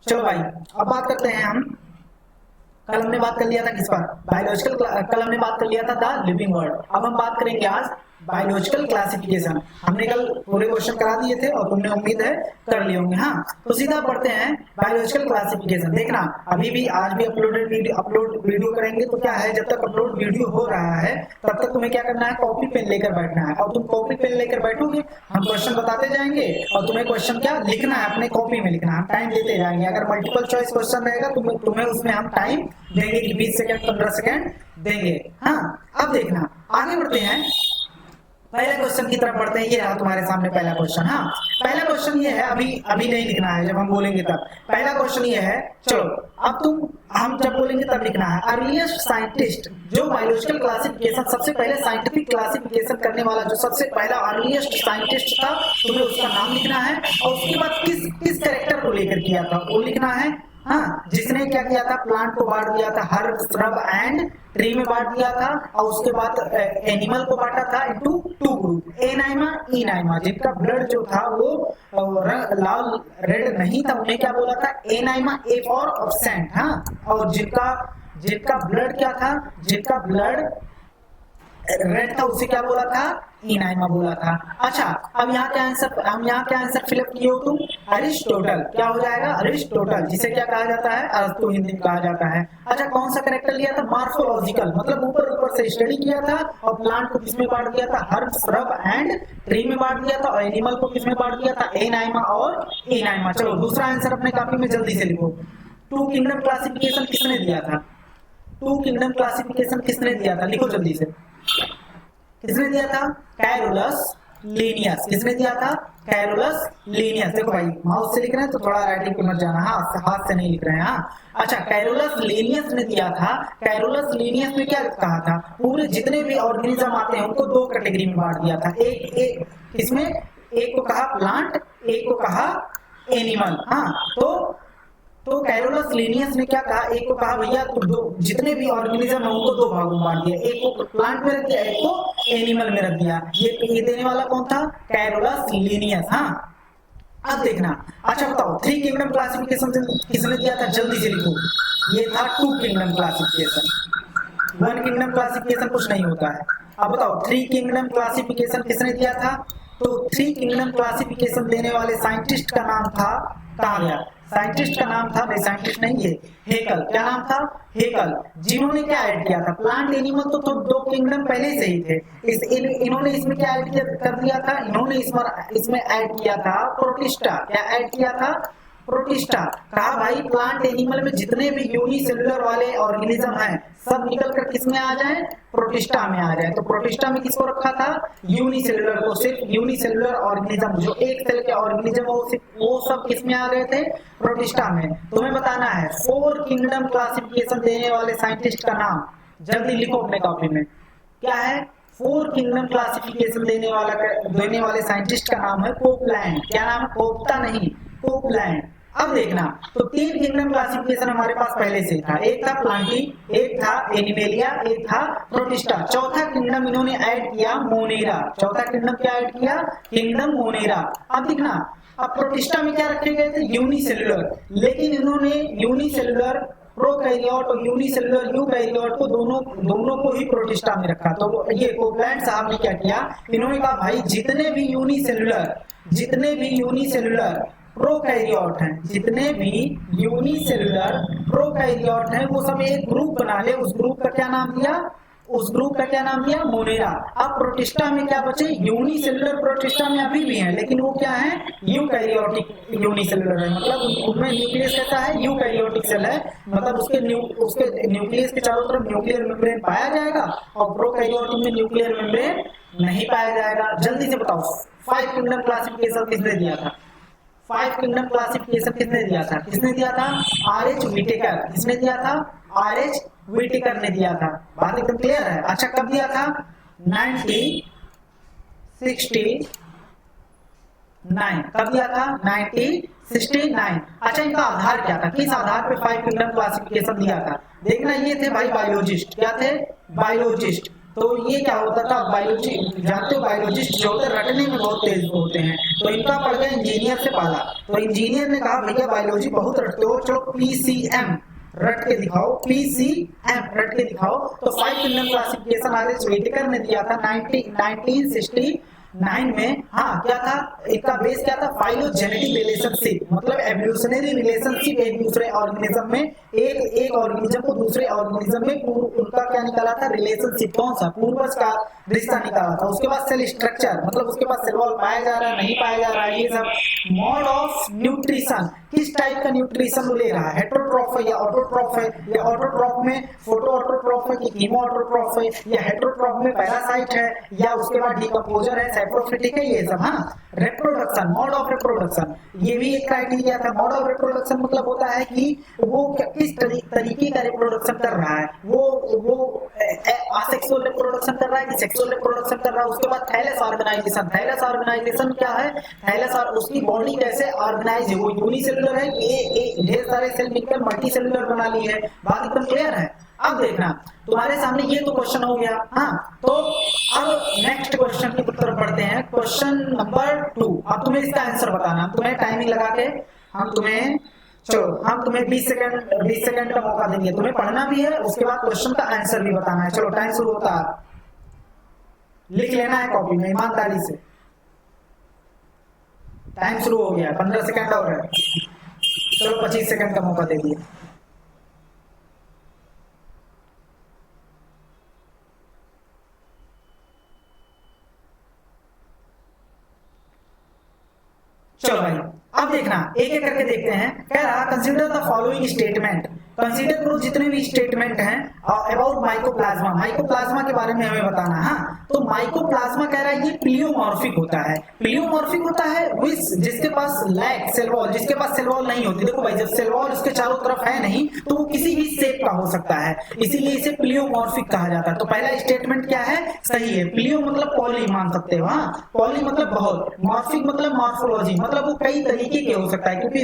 चलो भाई अब बात करते हैं हम, कल हमने बात कर लिया था किस पर, बायोलॉजिकल, कल हमने बात कर लिया था द लिविंग वर्ल्ड। अब हम बात करेंगे आज बायोलॉजिकल क्लासिफिकेशन। हमने कल पूरे क्वेश्चन करा दिए थे और तुमने उम्मीद है कर लिए होंगे। हाँ, तो सीधा पढ़ते हैं बायोलॉजिकल क्लासिफिकेशन। देखना अभी भी आज भी अपलोड वीडियो करेंगे, तो क्या है जब तक अपलोड वीडियो हो रहा है तब तक तुम्हें क्या करना है, कॉपी पेन लेकर बैठना है। और तुम कॉपी पेन लेकर बैठोगे, हम क्वेश्चन बताते जाएंगे और तुम्हें क्वेश्चन क्या लिखना है, अपने कॉपी में लिखना है, हम टाइम देते जाएंगे। अगर मल्टीपल चॉइस क्वेश्चन रहेगा तो तुम्हें उसमें हम टाइम देंगे कि 20 सेकंड 15 सेकंड देंगे। हाँ, अब देखना आगे बढ़ते हैं, पहले क्वेश्चन की तरफ बढ़ते हैं। ये रहा तुम्हारे सामने पहला क्वेश्चन। हाँ, पहला क्वेश्चन ये है, अभी नहीं लिखना है, जब हम बोलेंगे तब। पहला क्वेश्चन ये है, चलो अब हम जब बोलेंगे तब लिखना है। अर्लीस्ट साइंटिस्ट, जो बायोलॉजिकल क्लासिफिकेशन सबसे पहले साइंटिफिक क्लासिफिकेशन करने वाला जो सबसे पहला अर्लीस्ट साइंटिस्ट था, तुम्हें उसका नाम लिखना है और उसके बाद किस कैरेक्टर को लेकर किया था वो लिखना है। हाँ, जिसने क्या किया था, प्लांट को बांट दिया था, हर्ब, श्रब एंड ट्री में बांट दिया था, और उसके बाद एनिमल को बांटा था इनटू 2 ग्रुप, एनाइमा, इनाइमा। जिनका ब्लड जो था वो लाल रेड नहीं था, उन्हें क्या बोला था, एनाइमा, ए फॉर एब्सेंट। हाँ, और जिनका ब्लड क्या था, जिनका ब्लड रेड था उसे क्या बोला था, इनाइमा बोला था। अच्छा, अब यहाँ क्या आंसर फिलअप किए हो तुम, अरिस्टोटल। क्या हो जाएगा, अरिस्टोटल, जिसे क्या कहा जाता है, अरस्तु हिंदी में कहा जाता है। अच्छा, कौन सा कैरेक्टर लिया था, मार्फोलॉजिकल, मतलब ऊपर से स्टडी किया था और प्लांट को किसमें बांट दिया था, हर्ब, श्रब एंड ट्री में बांट दिया था, और एनिमल को किसमें बांट दिया था, एनाइमा और इनाइमा। चलो दूसरा आंसर अपने कॉपी में जल्दी से लिखो। 2 किंगडम क्लासिफिकेशन किसने दिया था, 2 किंगडम क्लासिफिकेशन किसने दिया था, लिखो जल्दी से। किसने दिया था, कैरोलस लीनियस। किसने दिया था, कैरोलस लीनियस। देखो भाई माउस से लिख रहे हैं तो थोड़ा राइटिंग पे मत जाना, हाथ से नहीं लिख रहे हैं। हाँ, अच्छा, कैरोलस लीनियस ने दिया था। कैरोलस लीनियस ने क्या कहा था, पूरे जितने भी ऑर्गेनिज्म आते हैं उनको 2 कैटेगरी में बांट दिया था। एक इसमें एक को कहा प्लांट, एक को कहा एनिमल। हाँ, तो कैरोलस लीनियस ने क्या कहा, एक को कहा भैया तो जितने भी ऑर्गेनिज्म है उनको 2 भागों में बांट दिया, एक को प्लांट में रख दिया, एक को एनिमल में रख दिया। ये देने वाला कौन था, कैरोलस लीनियस। हाँ, अब देखना। अच्छा बताओ, 3 किंगडम क्लासिफिकेशन किसने दिया था, जल्दी से लिखो। ये था 2 किंगडम क्लासिफिकेशन। 1 किंगडम क्लासिफिकेशन कुछ नहीं होता है। अब बताओ 3 किंगडम क्लासिफिकेशन किसने दिया था, तो 3 किंगडम क्लासिफिकेशन देने वाले साइंटिस्ट का नाम था, कहा गया, साइंटिस्ट का नाम था, भाई साइंटिस्ट नहीं है, हेकल। क्या नाम था, हेकल। जिन्होंने क्या ऐड किया था, प्लांट एनिमल तो 2 किंगडम पहले से ही थे, इन्होंने इसमें क्या ऐड कर दिया था, इन्होंने इसमें ऐड किया था प्रोटिस्टा। क्या ऐड किया था, प्रोटिस्टा। कहा भाई प्लांट एनिमल में जितने भी यूनिसेलुलर वाले ऑर्गेनिज्म हैं सब निकल कर किस में आ जाए, प्रोटिस्टा में आ जाए। तो प्रोटिस्टा में किसको रखा था, यूनिसेलुलर को। सिर्फ यूनिसेलुलर ऑर्गेनिज्म जो एक सेल के ऑर्गेनिज्म वो सब किस में आ गए थे, प्रोटिस्टा में। तुम्हें बताना है 4 किंगडम क्लासिफिकेशन देने वाले साइंटिस्ट का नाम, जल्दी लिखो अपने कॉपी में। क्या है, 4 किंगडम क्लासिफिकेशन देने वाले साइंटिस्ट का नाम है कोपलैंड। क्या नाम, कोप्ता नहीं, कोपलैंड। अब देखना, तो 3 किंगडम क्लासिफिकेशन हमारे पास पहले से था, एक था प्लांटी, एक था एनिमेलिया, एक था प्रोटिस्टा। चौथा किंगडम इन्होंने ऐड किया मोनेरा। चौथा किंगडम क्या ऐड किया, किंगडम मोनेरा। अब देखना, अब प्रोटिस्टा में क्या रखे गए थे, यूनिसेलुलर, लेकिन इन्होंने यूनिसेलुलर प्रोकैरियोट और यूनिसेलुलर यूकैरियोट को दोनों को ही प्रोटिस्टा में रखा। तो ये कोपलैंड साहब ने क्या किया, इन्होंने कहा भाई जितने भी यूनिसेलुलर प्रोकैरियोट हैं, जितने भी यूनिसेलुलर प्रोकैरियोट हैं वो सब एक ग्रुप बना ले। उस ग्रुप का क्या नाम दिया, मोनेरा। अब प्रोटिस्टा में क्या बचे, यूनिसेलुलर प्रोटिस्टा में अभी भी है, लेकिन वो क्या है, यूकैरियोटिक यूनिसेलुलर है। मतलब उनमें न्यूक्लियस कैसा है, यूकैरियोटिक सेल है। मतलब उसके न्यूक्लियस के चारों तरफ न्यूक्लियर मेम्ब्रेन पाया जाएगा और प्रोकैरियोटिक में न्यूक्लियर मेम्ब्रेन नहीं पाया जाएगा। जल्दी से बताओ 5 किंगडम क्लासिफिकेशन किसने दिया था, 5 किंगडम क्लासिफिकेशन किसने दिया था, आर.एच. व्हिटेकर। किसने दिया था, आर.एच. व्हिटेकर ने दिया था। बात एकदम क्लियर है। अच्छा, कब दिया था, 1969। कब दिया था, 1969। अच्छा, इनका आधार क्या था, किस आधार पे 5 किंगडम क्लासिफिकेशन दिया था, देखना। ये थे भाई बायोलॉजिस्ट। क्या थे, बायोलॉजिस्ट। तो ये क्या होता था, बायोलॉजी जानते हो, बायोलॉजिस्ट जो होते हैं रटने में बहुत तेज होते हैं, तो इनका पड़ गया इंजीनियर से पाला। तो इंजीनियर ने कहा भैया बायोलॉजी बहुत रटते हो, चलो पीसीएम रट के दिखाओ, पीसीएम रट के दिखाओ। तो 5 किंगडम क्लासिफिकेशन आर.एच. व्हिटेकर ने दिया था 1969 में। हाँ क्या था इसका बेस, क्या था, फाइलोजेनेटिक रिलेशनशिप, मतलब एवोल्यूशनरी रिलेशनशिप एक दूसरे ऑर्गेनिज्म में, एक ऑर्गेनिज्म को दूसरे ऑर्गेनिज्म में उनका क्या निकाला था, रिलेशनशिप, कौन सा, पूर्वज का रिश्ता निकाला था। उसके बाद सेल स्ट्रक्चर, मतलब उसके बाद सेल वॉल पाया जा रहा है नहीं पाया जा रहा है, ये सब। मोड ऑफ न्यूट्रिशन, किस टाइप का न्यूट्रिशन ले रहा है, हेटेरोट्रॉफ है या ऑटोट्रॉफ है, या ऑटोट्रॉफ में फोटो ऑटोट्रॉफ है कि कीमो ऑटोट्रॉफ है, या हेटेरोट्रॉफ में पैरासाइट है, या उसके बाद डिकम्पोजर है, सैप्रोफिटिक है, ये सब। हाँ, रिप्रोडक्शन, मोड ऑफ रिप्रोडक्शन, ये भी एक क्राइटेरिया था। मोड ऑफ रिप्रोडक्शन मतलब होता है कि वो किस तरीके का रिप्रोडक्शन कर रहा है, वो असेक्सुअल रिप्रोडक्शन कर रहा है कि सेक्सुअल रिप्रोडक्शन कर रहा है। उसके बाद थैलेस ऑर्गेनाइजेशन, थैलेस ऑर्गेनाइजेशन क्या है, थैलेस और उसकी बॉडी कैसे ऑर्गेनाइज है, वो यूनिसेलुलर है, ये ढेर सारे सेल मिलकर मल्टी सेलुलर बना ली है, बात एकदम क्लियर है। अब देखना तुम्हारे सामने ये तो क्वेश्चन हो गया। हाँ, तो अब नेक्स्ट क्वेश्चन की तरफ बढ़ते हैं, क्वेश्चन नंबर 2। अब तुम्हें इसका आंसर बताना, तुम्हें टाइमिंग लगा के हम तुम्हें 20 सेकंड का मौका देंगे, तुम्हें पढ़ना भी है, उसके बाद क्वेश्चन का आंसर भी बताना है। चलो टाइम शुरू होता है, लिख लेना है कॉपी में ईमानदारी से। टाइम शुरू हो गया, 15 सेकंड और है, चलो 25 सेकंड का मौका दे दिए। चलो भाई अब देखना, एक एक करके देखते हैं। कह रहा consider the following statement, consider करो जितने भी स्टेटमेंट हैं अबाउट माइकोप्लाज्मा, माइकोप्लाज्मा के बारे में हमें बताना। हाँ, तो माइकोप्लाज्मा कह रहा है ये प्लियोमॉर्फिक होता है, प्लियोमॉर्फिक होता है जिसके पास लैक सेल वॉल, जिसके पास सेल वॉल नहीं होती। देखो भाई जब सेल वॉल इसके चारों तरफ है नहीं तो वो किसी भी शेप का हो सकता है, इसीलिए इसे प्लियोमॉर्फिक कहा जाता है। तो पहला स्टेटमेंट क्या है, सही है। प्लियो मतलब पॉली मान सकते हो, हाँ, पॉली मतलब बहुत, मॉर्फिक मतलब मॉर्फोलॉजी, मतलब वो कई तरीके के हो सकता है, क्योंकि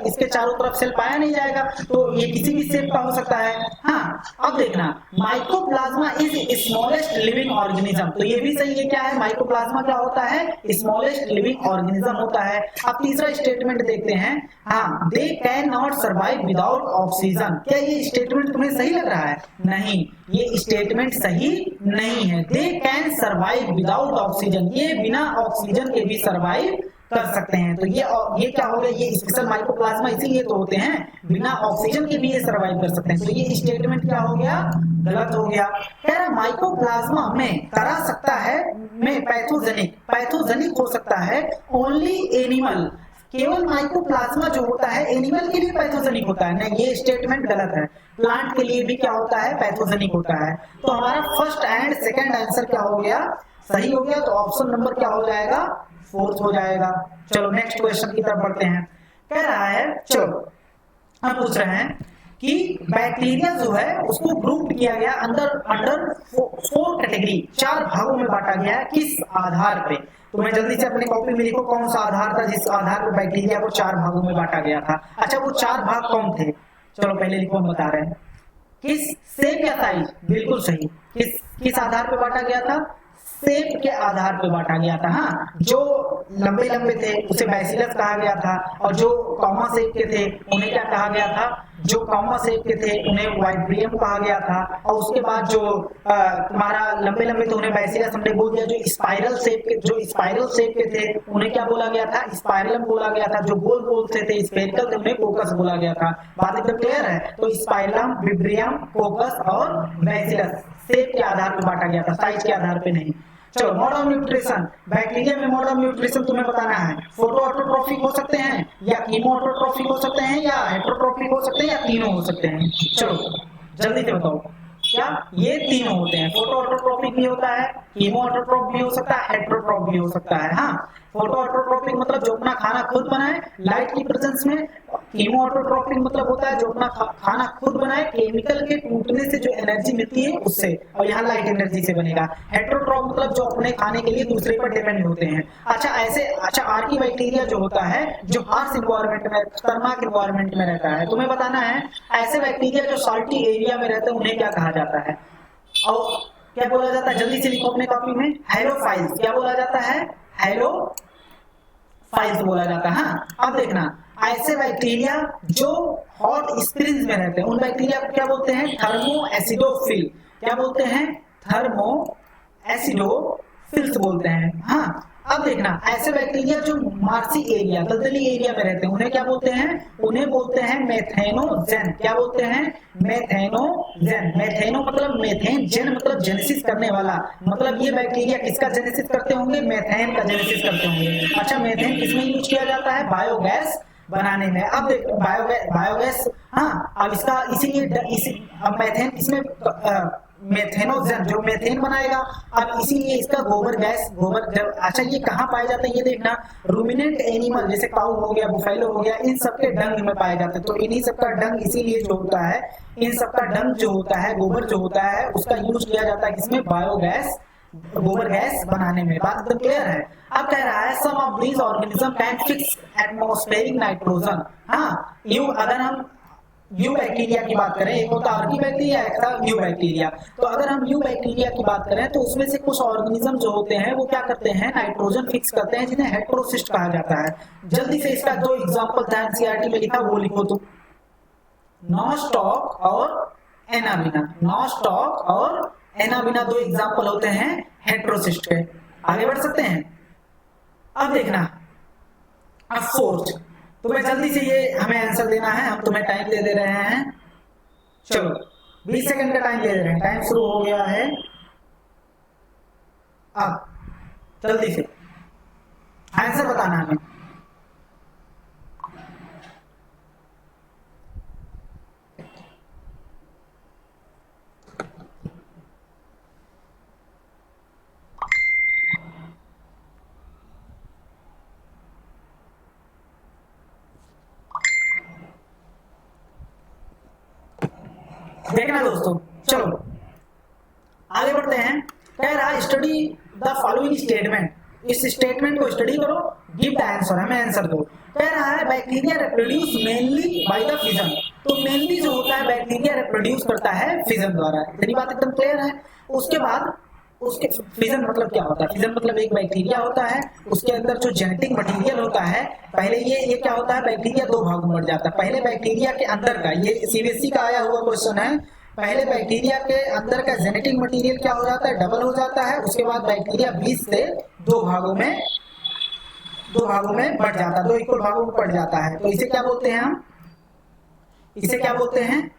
इसके चारों तरफ सेल पाया नहीं जाएगा, तो ये किसी भी शेप का हो सकता है। हाँ, अब देखना mycoplasma is smallest living organism, तो ये भी सही है। क्या है, माइकोप्लाज्मा क्या होता है, स्मॉलेस्ट लिविंग ऑर्गेनिज्म होता है। अब तीसरा स्टेटमेंट देखते हैं। हाँ, they can not survive without oxygen, क्या ये स्टेटमेंट तुम्हें सही लग रहा है? नहीं, ये स्टेटमेंट सही नहीं है। They can survive without oxygen, ये बिना ऑक्सीजन के भी सर्वाइव कर सकते हैं। तो ये क्या हो गया, ये स्पेशल माइकोप्लाज्मा इसीलिए तो होते हैं, बिना ऑक्सीजन के भी ये सर्वाइव कर सकते हैं। तो ये स्टेटमेंट क्या हो गया, गलत हो गया। कह रहा माइकोप्लाज्मा में करा सकता है, में पैथोजेनिक हो सकता है ओनली एनिमल, केवल माइकोप्लाज्मा जो होता है एनिमल के लिए पैथोजेनिक होता है। नहीं, ये स्टेटमेंट गलत है, प्लांट के लिए भी क्या होता है, पैथोजेनिक होता है। तो हमारा फर्स्ट एंड सेकंड आंसर क्या हो गया, सही हो गया। तो ऑप्शन नंबर क्या हो जाएगा, 4th हो जाएगा। चलो नेक्स्ट क्वेश्चन की तरफ बढ़ते हैं। कह रहा है, चलो हम पूछ रहे हैं कि बैक्टीरिया जो है उसको ग्रुप किया गया अंडर 4 कैटेगरी, 4 भागों में बांटा गया है। किस आधार पे, तो मैं जल्दी से अपनी कॉपी में लिखो कौन सा आधार था जिस आधार पर बैक्टीरिया को 4 भागों में बांटा गया था। अच्छा, वो 4 भाग कौन थे, चलो पहले लिखो, हम बता रहे हैं। किस, शेप या साइज, बिल्कुल सही। किस आधार पे बांटा गया था, शेप के आधार पर बांटा गया था। हाँ, जो लंबे लंबे थे उसे बैसिलस कहा गया था, और जो कॉमा शेप के थे उन्हें क्या कहा गया था, जो कॉमा शेप के थे उन्हें वाइब्रियम कहा गया था। और उसके बाद जो तुम्हारा लंबे लंबे थे उन्हें बैसिलस हमने बोल दिया। जो स्पाइरल शेप के थे उन्हें क्या बोला गया था, स्पाइरलम बोला गया था। जो गोल गोल थे स्फेरिकल थे उन्हें कोकस बोला गया था। बात एकदम क्लियर है। तो स्पाइरलम, विब्रियम, कोकस और बैसिलस शेप के आधार पर बांटा गया था, साइज के आधार पर नहीं। चलो मोड ऑफ न्यूट्रिशन, बैक्टीरिया में मोड ऑफ न्यूट्रिशन तुम्हें बताना है। फोटो ऑटोट्रॉफिक हो सकते हैं, या कीमो ऑटोट्रॉफिक हो सकते हैं, या हेटेरोट्रॉफिक हो सकते हैं, या तीनों हो सकते हैं। चलो जल्दी से बताओ, क्या ये तीनों होते हैं? फोटो ऑटोट्रॉफिक भी होता है, कीमो ऑटोट्रॉफ भी हो सकता है, हेटेरोट्रॉफ भी हो सकता है। हाँ, फोटो ऑटोट्रॉफिक मतलब जो अपना खाना खुद बनाए लाइट की प्रेजेंस में। कीमो ऑटोट्रॉफिक मतलब होता है जो अपना खाना खुद बनाए केमिकल के टूटने से जो एनर्जी मिलती है उससे, और यहाँ लाइट एनर्जी से बनेगा। हेटेरोट्रॉफ मतलब जो अपने खाने के लिए दूसरे पर डिपेंड होते हैं। अच्छा आर्की बैक्टीरिया जो होता है जो हार्श इन्वायरमेंट में, खतरनाक इन्वायरमेंट में रहता है, तुम्हें बताना है ऐसे बैक्टीरिया जो साल्टी एरिया में रहते हैं उन्हें क्या कहा जाता है। और क्या बोला जाता है, जल्दी से लिखो अपने कॉपी में, हेलोफाइल्स। क्या बोला जाता है, हेलोफाइल्स बोला जाता है। हाँ, अब देखना, ऐसे बैक्टीरिया जो हॉट स्प्रिंग्स में रहते हैं उन बैक्टीरिया को क्या बोलते हैं, थर्मो एसिडोफिल। क्या बोलते हैं, थर्मो एसिडोफिल्स बोलते हैं। हाँ, अब देखना, ऐसे बैक्टीरिया जो मार्सी एरिया, दलदली एरिया में रहते हैं उन्हें क्या बोलते हैं, उन्हें बोलते हैं मेथेनोजेन। क्या बोलते हैं, मेथेनोजेन। मेथेनो मतलब मेथेन, जेन मतलब जेनेसिस करने वाला, मतलब ये बैक्टीरिया किसका जेनेसिस करते होंगे, मेथेन का जेनेसिस करते होंगे। अच्छा, मेथेन किसमें यूज किया जाता है, बायोगैस बनाने में। अब देखो बायोगैस, हाँ, अब इसका इसीलिए अब मेथेन किसमें, मेथेनोजेन जो मेथेन बनाएगा। अब इसीलिए इसका गोबर गैस, गोबर जब, अच्छा ये कहाँ पाए जाते हैं, ये देखना, रूमिनेंट एनिमल जैसे काऊ हो गया, बुफेलो हो गया, इन सबके डंग में पाए जाते हैं। तो इन्हीं सबका डंग इसीलिए जो होता है, इन सबका डंग जो होता है, गोबर जो होता है, उसका यूज किया जाता है किसमें, बायोगैस, गोबर गैस बनाने में। बात एकदम क्लियर है। अब कह रहा है some of these organism can fix atmospheric nitrogen. हाँ, अगर हम यू बैक्टीरिया की बात करें, एक होता आर्की बैक्टीरिया, एक था यू बैक्टीरिया। तो अगर हम यू बैक्टीरिया की बात करें तो उसमें से कुछ ऑर्गेनिज्म जो होते हैं वो क्या करते हैं, नाइट्रोजन फिक्स करते हैं, जिन्हें हेटेरोसिस्ट कहा जाता है। जल्दी से इसका दो एग्जांपल था एनसीईआरटी में लिखा, वो लिखो तुम, नॉस्टॉक और एनाबिना। नॉस्टॉक और एनाबिना दो एग्जांपल होते हैं हेटेरोसिस्ट के। आगे बढ़ सकते हैं। अब देखना, अब फोर्थ, तुम्हें जल्दी से ये हमें आंसर देना है, हम तुम्हें टाइम दे रहे हैं। चलो 20 सेकंड का टाइम दे रहे हैं, टाइम शुरू हो गया है। अब जल्दी से आंसर बताना हमें। देखना दोस्तों, चलो आगे बढ़ते हैं। कह रहा है स्टडी द फॉलोइंग स्टेटमेंट, इस स्टेटमेंट को स्टडी करो, गिव द आंसर, हमें आंसर दो। कह रहा है bacteria reproduce mainly by the fission. तो मेनली जो होता है बैक्टीरिया रिप्रोड्यूस करता है फिजन द्वारा, इतनी बात एकदम क्लियर है। उसके बाद उसके फिजन मतलब क्या होता है, फिजन मतलब एक बैक्टीरिया होता है, उसके अंदर जो जेनेटिक मटेरियल होता है, पहले ये क्या होता है, बैक्टीरिया दो भागों में बढ़ जाता है। पहले बैक्टीरिया के अंदर का, ये सीबीएसई का आया हुआ क्वेश्चन है, पहले बैक्टीरिया के अंदर का जेनेटिक मटेरियल क्या हो जाता है, डबल हो जाता है। उसके बाद बैक्टीरिया 20 से दो भागों में बढ़ जाता है, दो इक्वल भागों में बढ़ जाता है। तो इसे क्या बोलते हैं हम, इसे क्या बोलते हैं,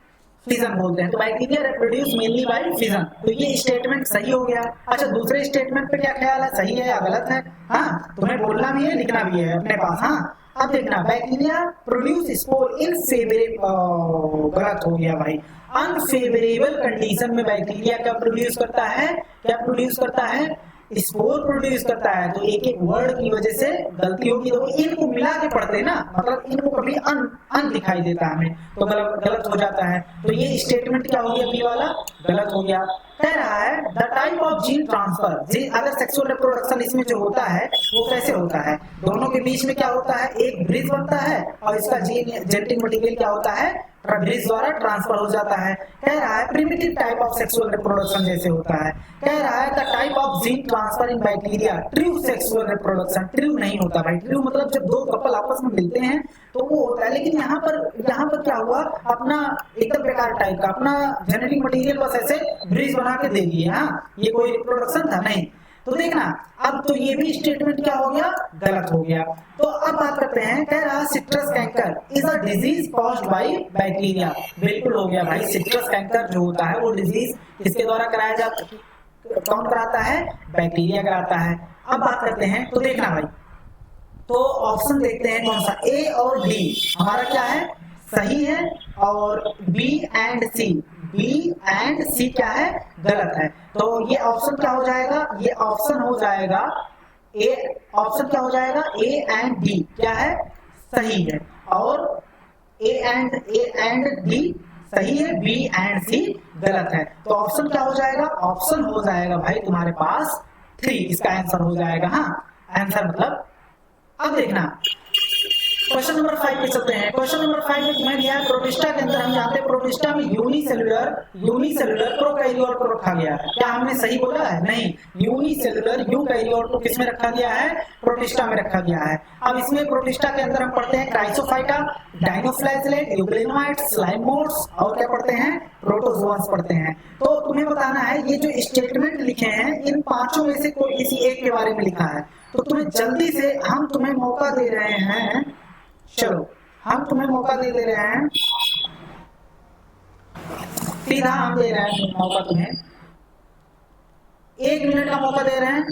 फिजन बोलते हैं। तो bacteria reproduce mainly by fission. तो ये स्टेटमेंट सही हो गया। अच्छा, दूसरे स्टेटमेंट पे क्या ख्याल है, सही है या गलत है? हाँ, तुम्हें बोलना भी है, लिखना भी है अपने पास। हाँ, अब देखना, बैक्टीरिया प्रोड्यूस स्पोर इन फेवरेबल, गलत हो गया भाई, अनफेवरेबल कंडीशन में बैक्टीरिया क्या प्रोड्यूस करता है, क्या प्रोड्यूस करता है, स्पोर प्रोड्यूस करता है। तो एक एक वर्ड की वजह से गलती होगी, तो इनको मिला के पढ़ते ना, मतलब इनको कभी अन दिखाई देता है हमें, तो गलत हो जाता है। तो ये स्टेटमेंट क्या हो गया, बी वाला गलत हो गया। कह रहा है the type of gene transfer, अगर सेक्सुअल रिप्रोडक्शन इसमें जो होता है वो कैसे होता है, दोनों के बीच में क्या होता है, एक ब्रिज बनता है और इसका जेनेटिक मटेरियल क्या होता है, ब्रिज द्वारा ट्रांसफर हो जाता है। कह रहा है primitive type of sexual reproduction जैसे होता है। कह रहा है the type of gene transfer in bacteria true sexual reproduction, true नहीं होता भाई, ट्रू मतलब जब दो कपल आपस में मिलते हैं तो वो होता है, लेकिन यहाँ पर क्या हुआ, अपना एकदम बेकार टाइप का अपना जेनेटिक मटेरियल बस ऐसे ब्रिज बना के दे दिए। हाँ, ये कोई रिप्रोडक्शन था नहीं। तो देखना, अब तो ये भी स्टेटमेंट क्या हो गया, गलत हो गया। तो अब बात करते हैं, कह रहा citrus canker is a disease caused by bacteria, बिल्कुल हो गया भाई। सिट्रस कैंकर जो होता है वो डिजीज किसके द्वारा कराया जाता है, कौन कराता है, बैक्टीरिया कराता है। अब बात करते हैं, तो देखना भाई, तो ऑप्शन देखते हैं कौन सा, ए और डी हमारा क्या है, सही है, और बी एंड सी क्या है, गलत है। तो ये ऑप्शन क्या हो जाएगा, ये ऑप्शन हो जाएगा ए, ऑप्शन क्या हो जाएगा, ए एंड डी क्या है, सही है, और ए एंड डी सही है, बी एंड सी गलत है। तो ऑप्शन क्या हो जाएगा, ऑप्शन हो जाएगा भाई तुम्हारे पास 3, इसका आंसर हो जाएगा। हाँ, आंसर मतलब, अब देखना, क्वेश्चन नंबर 5 पे चलते हैं। क्वेश्चन नंबर 5 में तुम्हें दिया है प्रोटिस्टा के अंदर, हम जानते हैं प्रोटिस्टा में यूनिसेलुलर प्रोकैरियोट को रखा गया है। क्या हमने सही बोला है? नहीं, यूनिसेलुलर यूकैरियोट को किसमें रखा गया है? प्रोटिस्टा में रखा गया है। अब इसमें प्रोटिस्टा के अंदर हम पढ़ते हैं क्राइसोफाइटा, डायनोफ्लैजेलेट, यूग्लिनोइड, स्लाइम मोड्स और क्या पढ़ते हैं? प्रोटोजोआंस पढ़ते हैं। तो तुम्हें बताना है ये जो स्टेटमेंट लिखे हैं इन पांचों में से कोई किसी एक के बारे में लिखा है। तो तुम्हें जल्दी से हम तुम्हें मौका दे रहे हैं, चलो हम तुम्हें मौका दे रहे हैं, सीधा हम दे रहे हैं मौका तुम्हें, 1 मिनट का मौका दे रहे हैं,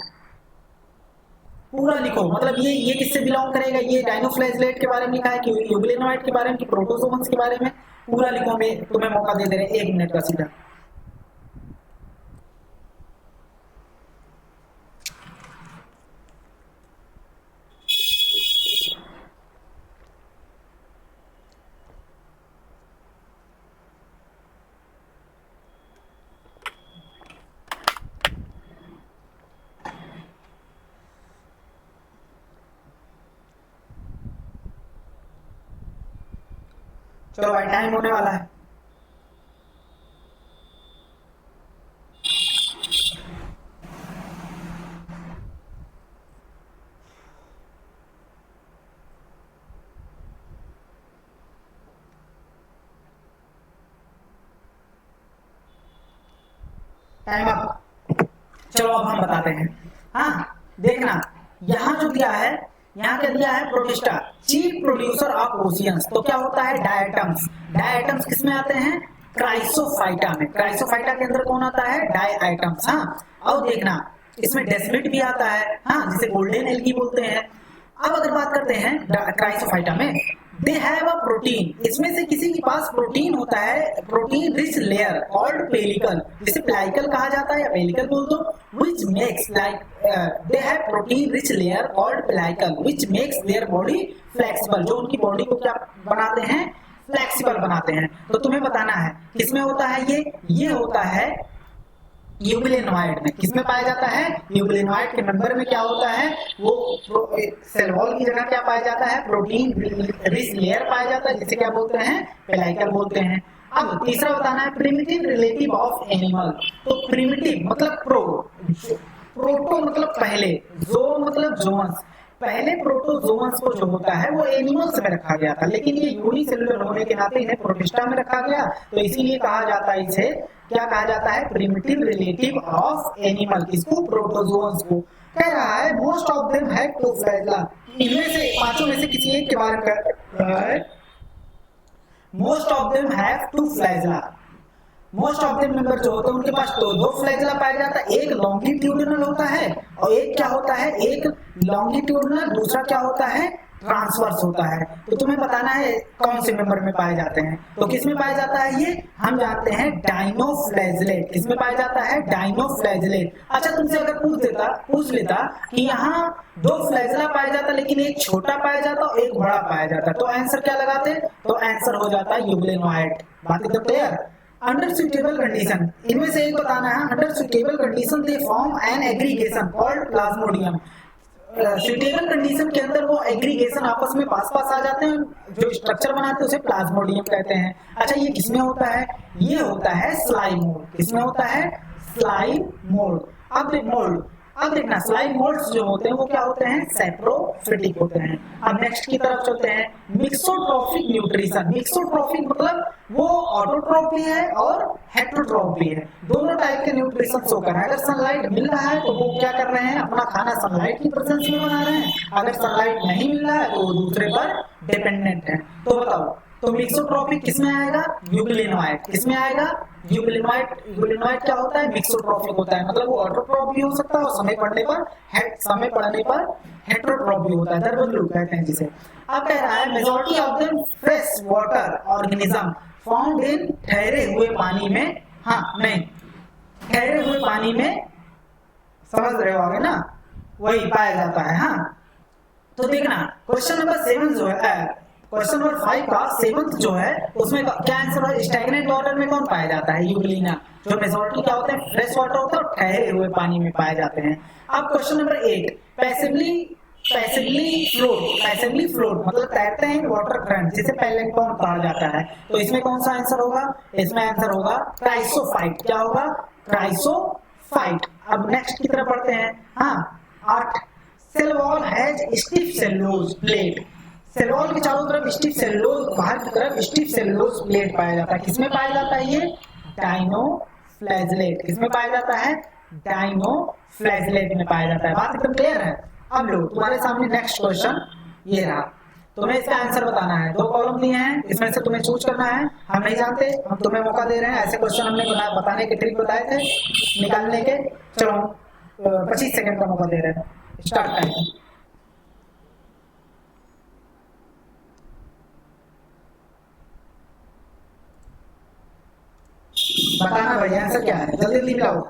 पूरा लिखो। मतलब ये किससे बिलोंग करेगा? ये डायनोफ्लैजेलेट के बारे में लिखा है कि यूग्लिनोइड के बारे में कि प्रोटोजोअन्स के बारे में? पूरा लिखो, मैं तुम्हें मौका दे रहे हैं 1 मिनट का सीधा। चलो भाई टाइम होने वाला है। Time up. चलो अब हम बताते हैं। हाँ देखना, यहाँ जो दिया है, यहाँ क्या दिया है? Protista chief producer of oceans. तो क्या होता है? डायटम्स। डायटम्स किसमें आते हैं? क्राइसोफाइटा में। क्राइसोफाइटा के अंदर कौन आता है? डायटम्स। हाँ और देखना इसमें डेस्मिट भी आता है, हाँ जिसे गोल्डन एल्गी बोलते हैं। अब अगर बात करते हैं क्राइसोफाइटा में, दे हैव अ प्रोटीन, इसमें से किसी के पास प्रोटीन होता है, protein rich layer called pellicle, जिसे प्लाइकल कहा जाता है या पेलिकल बोल दो, which makes like they have protein rich layer called pellicle which makes their body flexible, जो उनकी बॉडी को क्या बनाते हैं? फ्लेक्सिबल बनाते हैं। तो तुम्हें बताना है किसमें होता है ये होता है यूग्लिनोइड में। किसमें पाया जाता है? यूग्लिनोइड के मेंबर में क्या होता है? वो सेल वॉल की जगह क्या पाया जाता है? प्रोटीन रिच लेयर पाया जाता है, जिसे क्या बोलते हैं? पेलाइकल बोलते हैं। अब तीसरा बताना है प्रिमिटिव रिलेटिव ऑफ एनिमल। तो प्रिमिटिव मतलब प्रोटो मतलब पहले, जो मतलब जोन्स, पहले प्रोटोजोअन्स को जो होता है वो एनिमल्स में रखा गया था, लेकिन ये यूनिसेलुलर होने के नाते इन्हें प्रोटिस्टा में रखा गया, तो इसीलिए कहा जाता है इसे क्या कहा जाता है? Primitive relative of animal. इसको प्रोटोजोअन्स को कह रहा है। Most of them have two flagella, इनमें से पांचों में से किसी एक के बारे में कह रहा है। Most of them have two flagella. Most of them member जो होते हैं उनके पास तो दो फ्लैगेला पाया जाता है, एक लॉन्गिट्यूडिनल होता है और एक क्या होता है? एक लॉन्गिट्यूडिनल, दूसरा क्या होता है? ट्रांसवर्स होता है। तो तुम्हें बताना है कौन से मेंबर में पाए जाते हैं। तो किसमें पाया जाता है? ये हम जानते हैं डायनोफ्लैजेलेट। किसमें पाया जाता है? डायनोफ्लैजेलेट। अच्छा तुमसे अगर पूछ लेता कि यहाँ 2 फ्लैगेला पाया जाता लेकिन एक छोटा पाया जाता और एक बड़ा पाया जाता, तो आंसर क्या लगाते? तो आंसर हो जाता है यूग्लिनोइड। बात एकदम क्लियर। अंडर सुटेबल कंडीशन, इनमें से एक बताना है। Under suitable condition they form an aggregation called plasmodium. Suitable condition के अंदर वो एग्रीगेशन आपस में पास आ जाते हैं, जो स्ट्रक्चर बनाते हैं उसे प्लाज्मोडियम कहते हैं। अच्छा ये किसमें होता है? ये होता है स्लाइम मोल्ड। किसमें होता है? Slime mould. अब देखना स्लाइम मोल्ड्स जो होते हैं वो क्या होते हैं? सैप्रोफिटिक होते हैं। अब नेक्स्ट की तरफ चलते हैं। Mixotrophic nutrition. मिक्सोट्रोफिक मतलब वो ऑटोट्रोफ भी है और हेटेरोट्रोफ भी है, दोनों टाइप के न्यूट्रिशन शो कर रहा है। अगर सनलाइट मिल रहा है तो वो क्या कर रहे हैं? अपना खाना सनलाइट की प्रेजेंस में बना रहे हैं। अगर सनलाइट नहीं मिल रहा है तो वो दूसरे पर डिपेंडेंट है। तो बताओ, तो मिक्सोट्रोफिक किसमें आएगा? यूग्लिनोइड। किसमें आएगा? यूग्लिनोइड क्या होता है? मिक्सोट्रोफिक होता है, मतलब वो ऑटोट्रोफ भी हो सकता है और समय पड़ने पर हेटेरोट्रोफ भी होता है, दरबदलू कहते हैं जिसे। अब कह रहा है majority of them fresh water organism found in ठहरे हुए पानी में। हाँ नहीं, ठहरे हुए पानी में समझ रहे हो आगे ना, वही पाया जाता है। हाँ तो देखना क्वेश्चन नंबर 7 जो है, क्वेश्चन नंबर 5 का 7th जो है उसमें क्या आंसर है? स्टैग्नेंट वाटर में कौन पाया जाता है? यूग्लिना। जो मेजॉरिटी क्या होते हैं? फ्रेश वाटर होता है और ठहरे हुए पानी में पाए जाते हैं। अब question number 8, passively passively float मतलब तैरते हैं वाटर करंट, जिसे प्लैंक्टन कहा जाता है। तो इसमें कौन सा आंसर होगा? इसमें आंसर होगा क्राइसोफाइट। क्या होगा? क्राइसोफाइट। अब नेक्स्ट की तरफ बढ़ते हैं। हाँ 8, cell wall has stiff cellulose plate. Cell wall के चारों तरफ स्टिफ सेलुलोज, बाहर की तरफ स्टिफ सेलुलोज प्लेट पाया जाता है। किसमें पाया जाता है? ये डायनोफ्लैजेलेट। किसमें पाया जाता है? डायनोफ्लैजेलेट में पाया जाता है। बात एकदम क्लियर है? अब लो तुम्हारे सामने नेक्स्ट क्वेश्चन ये रहा, तुम्हें इसका आंसर बताना है। 2 कॉलम दिए हैं, इसमें से तुम्हें चूज करना है। हम नहीं जानते, हम तुम्हें मौका दे रहे हैं। ऐसे क्वेश्चन हमने बताने के ट्रिक बताए थे निकालने के। चलो 25 सेकंड का मौका दे रहे हैं, स्टार्ट टाइम। बताना भाई आंसर क्या है, जल्दी जल्दी मिलाओ।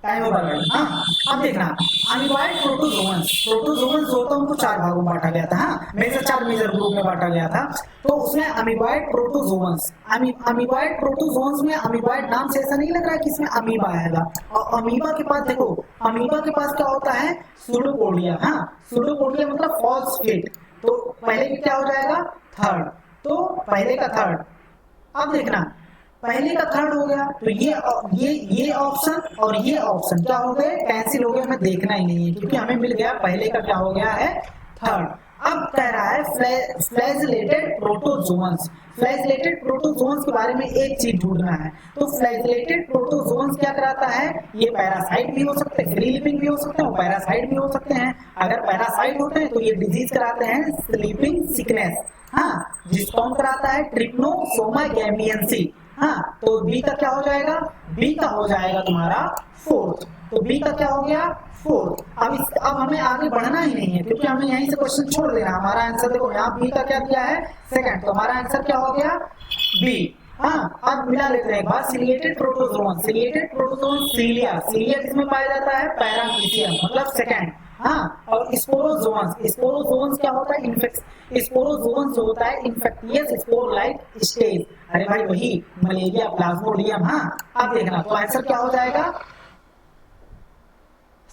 टाइम ओवर भाई। हाँ अब देखना, अमीबाइड प्रोटोजोअन्स होता है, उनको 4 भागों में बांटा गया था। हाँ मेजर 4 मेजर ग्रुप में बांटा गया था। तो उसमें अमीबाइड प्रोटोजोअन्स, अमीबाइड प्रोटोजोअन्स में अमीबाइड नाम से ऐसा नहीं लग रहा है कि इसमें अमीबा आएगा। और अमीबा के पास देखो, अमीबा के पास क्या होता है? सूडोपोडिया। हाँ सूडोपोडिया मतलब फॉल्स फिट। तो पहले की क्या हो जाएगा? थर्ड। तो पहले का थर्ड। अब देखना पहले का थर्ड हो गया, तो ये ऑप्शन और ये ऑप्शन क्या हो गए? कैंसिल हो गए, हमें देखना ही नहीं है क्योंकि हमें मिल गया पहले का क्या हो गया है? थर्ड। अब कह रहा है फ्लैजिलेटेड प्रोटोजोअन्स। फ्लैजिलेटेड प्रोटोजोअन्स के बारे में एक चीज ढूंढना है। तो फ्लैजिलेटेड प्रोटोजोअन्स क्या कराता है? ये पैरासाइट भी हो सकते हैं, फ्री लिविंग भी हो सकते हैं, पैरासाइट भी हो सकते हैं। अगर पैरासाइट होते हैं तो ये डिजीज कराते हैं स्लीपिंग सिकनेस। हाँ जिस कौन कराता है? ट्रिप्नोसोमा गैमियंसी। हाँ तो बी का क्या हो जाएगा? बी का हो जाएगा तुम्हारा 4th। तो बी का क्या हो गया? 4th। अब हमें आगे बढ़ना ही नहीं है क्योंकि हमें यहीं से क्वेश्चन छोड़ देना। हमारा आंसर देखो यहाँ बी का क्या दिया है? 2nd। तो हमारा आंसर क्या हो गया? बी। हाँ अब मिला लेते हैं एक बार। सिलिएटेड प्रोटोजोअन, सिलिएटेड प्रोटोजोअन सीलिया, सीलिया किसमें पाया जाता है? पैरामीशियम मतलब 2nd। हाँ और स्पोरोजोअन्स, स्पोरोजोअन्स क्या होता है? स्पोरोजोअन्स जो होता है इन्फेक्टियस स्पोर लाइक स्टेज। अरे भाई वही मलेरिया प्लाज्मोडियम। हाँ अब देखना तो आंसर क्या हो जाएगा?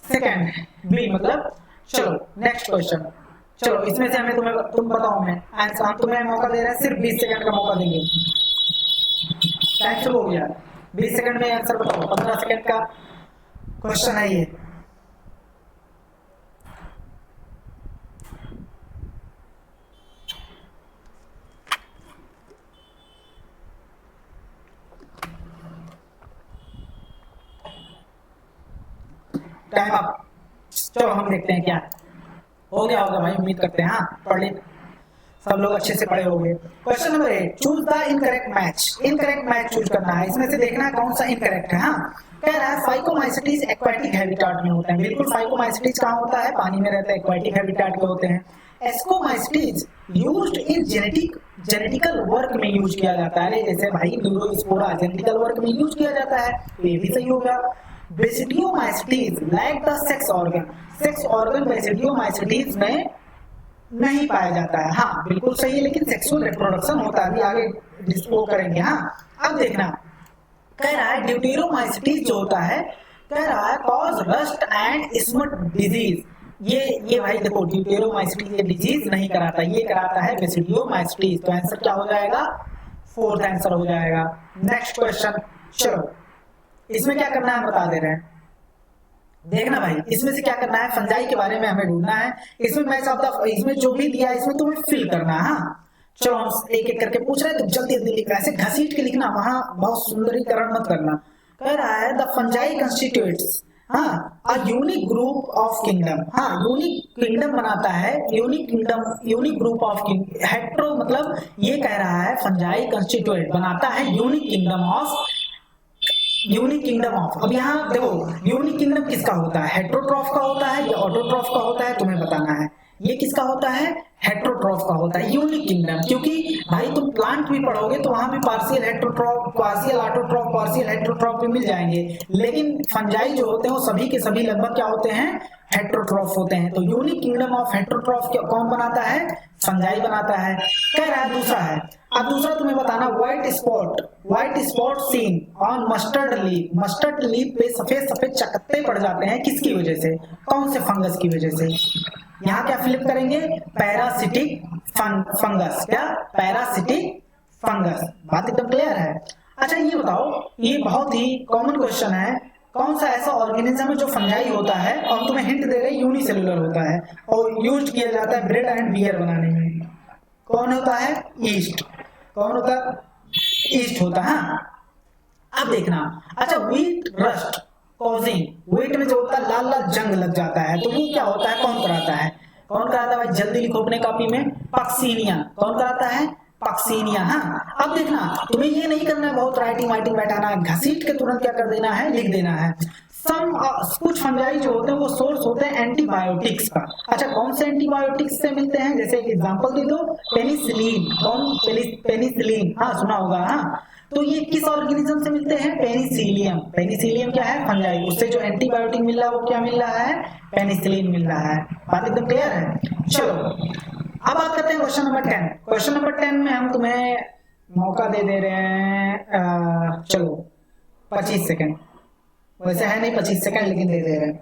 2nd बी मतलब। चलो नेक्स्ट क्वेश्चन। चलो इसमें से हमें तुम बताओ। मैं आंसर, हम तुम्हें मौका दे रहे हैं, सिर्फ 20 सेकंड का मौका देंगे। टाइम शुरू हो गया, 20 सेकंड में आंसर बताओ। 15 सेकंड का क्वेश्चन है ये। Time up. चलो हम देखते हैं क्या हो गया होगा भाई, उम्मीद करते हैं। हाँ पढ़ ले, सब लोग अच्छे से पढ़े होंगे। Question number 8, choose the incorrect match. Incorrect match choose करना है, इसमें से देखना है कौन सा इनकरेक्ट है। हाँ कह रहा है फाइकोमाइसिटीज एक्वाटिक हैबिटेट में होते हैं। बिल्कुल फाइकोमाइसिटीज कहाँ होता है? पानी में रहता है, एक्वाटिक हैबिटेट के होते हैं। Ascomycetes used in genetical work में यूज किया जाता है। जैसे भाई न्यूरोस्पोरा जेनेटिकल वर्क में यूज किया जाता है, तो ये भी सही होगा। Basidiomycetes like the sex organ, sex organ basidiomycetes में नहीं पाया जाता है। हाँ बिल्कुल सही है, लेकिन सेक्सुअल रिप्रोडक्शन होता है, अभी आगे डिस्क्लोज करेंगे। हाँ अब देखना कह रहा है ड्यूटेरोमाइसिटीज जो होता है, कह रहा है cause rust and smut disease. ये भाई देखो ड्यूटेरोमाइसिटीज ये डिजीज नहीं कराता, ये कराता है बेसिडियोमाइसिटीज। तो आंसर क्या हो जाएगा? 4th आंसर हो जाएगा। Next question. चलो इसमें क्या करना है बता दे रहे हैं, देखना भाई। इसमें से क्या करना है? फंजाई के बारे में हमें ढूंढना है। इसमें मैं शब्द, इसमें जो भी दिया है इसमें तुम्हें फिल करना है। हाँ चलो हम एक एक करके पूछ रहे हैं, तो जल्दी जल्दी लिखना, ऐसे घसीट के लिखना, वहां बहुत सुंदरीकरण मत करना। कह रहा है the fungi constitutes a unique group of kingdom. हाँ यूनिक किंगडम बनाता है, unique kingdom, unique group of hetero मतलब ये कह रहा है फंजाई कंस्टिट्यूट बनाता है unique kingdom of, unique kingdom of. अब यहाँ देखो यूनिक किंगडम किसका होता है? हेट्रोट्रॉफ का होता है या ऑटोट्रॉफ का होता है? तुम्हें बताना है। ये किसका होता है? हेट्रोट्रॉफ का होता है यूनिक किंगडम। क्योंकि भाई तुम प्लांट भी पढ़ोगे तो वहां भी partial heterotroph, partial autotroph, partial heterotroph भी मिल जाएंगे, लेकिन फंजाई जो होते हैं वो सभी के सभी लगभग क्या होते हैं? हेट्रोट्रॉफ होते हैं। तो यूनिक किंगडम ऑफ हेट्रोट्रॉफ कौन बनाता है? फंजाई बनाता है। कह रहा है दूसरा है, अब दूसरा तुम्हें बताना, white spot seen on mustard leaf, mustard leaf पे सफेद सफेद चकत्ते पड़ जाते हैं, किसकी वजह से, कौन से फंगस की वजह से। यहाँ क्या फिलिप करेंगे, पैरासिटिक फंगस, क्या पैरासिटिक फंगस। बात एकदम क्लियर है। अच्छा ये बताओ, ये बहुत ही कॉमन क्वेश्चन है, कौन सा ऐसा ऑर्गेनिज्म है जो फंजाई होता है और तुम्हें हिंट दे रहे यूनिसेलुलर होता है और यूज किया जाता है ब्रेड एंड बियर बनाने में। कौन होता है, ईस्ट। कौन होता है, ईस्ट होता है। अब देखना, अच्छा व्हीट रस्ट कॉजिंग, व्हीट में जो होता है लाल लाल जंग लग जाता है, तो वो क्या होता है, कौन कराता है, कौन कराता है भाई, जल्दी लिखो अपने कॉपी में, पक्सीनिया। कौन कराता है, पक्सीनिया। हाँ अब देखना, तुम्हें ये नहीं करना है बहुत राइटिंग वाइटिंग बैठाना, घसीट के तुरंत क्या कर देना है, लिख देना है। कुछ फंजाई जो होते हैं वो सोर्स होते हैं एंटीबायोटिक्स का। अच्छा कौन से एंटीबायोटिक्स से मिलते हैं, जैसे एग्जांपल दे दो, पेनिसिलिन। कौन, पेनिसिलिन, हाँ सुना होगा। हाँ तो ये किस ऑर्गेनिज्म से मिलते हैं, पेनिसिलियम। पेनिसिलियम क्या है, फंजाई, उससे जो एंटीबायोटिक मिल रहा है वो क्या मिल रहा है, पेनिसिलिन मिल रहा है। बात एकदम क्लियर है। चलो अब बात करते हैं क्वेश्चन नंबर 10। क्वेश्चन नंबर 10 में हम तुम्हें मौका दे रहे हैं, चलो 25 सेकंड, वैसे है नहीं 25 सेकंड, लेकिन दे रहे हैं।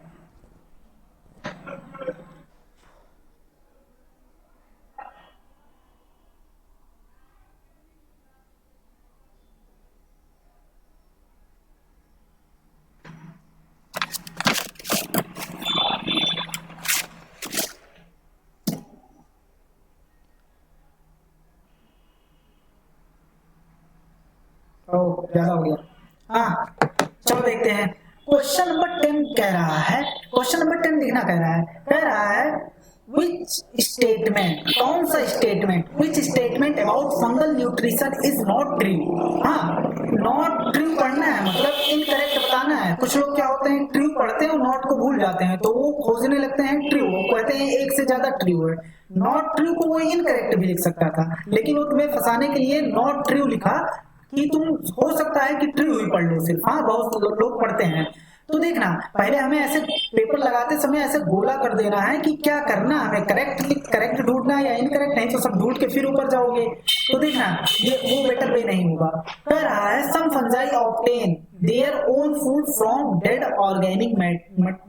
ज्यादा हो गया। हाँ चलो देखते हैं, क्वेश्चन नंबर 10 कह रहा है, क्वेश्चन नंबर 10 देखना कह रहा है which statement, कौन सा statement, which statement about fungal nutrition is not true। हाँ नॉट ट्रू पढ़ना है, मतलब इनकरेक्ट बताना है। कुछ लोग क्या होते हैं, ट्रू पढ़ते हैं और नॉट को भूल जाते हैं, तो वो खोजने लगते हैं ट्रू, वो कहते हैं एक से ज्यादा ट्रू है। नॉट ट्रू को वो इनकरेक्ट भी लिख सकता था, लेकिन वो तुम्हें फंसाने के लिए नॉट ट्रू लिखा कि तुम हो सकता है कि ट्रू ही पढ़ लो सिर्फ। हाँ बहुत लोग पढ़ते हैं। तो देखना, पहले हमें ऐसे पेपर लगाते समय ऐसे गोला कर देना है कि क्या करना, हमें करेक्ट ढूंढना या इनकरेक्ट, नहीं तो सब ढूंढ के फिर ऊपर जाओगे। तो देखना ये वो बेटर वे नहीं होगा। कह रहा है some fungi obtain their own food from dead organic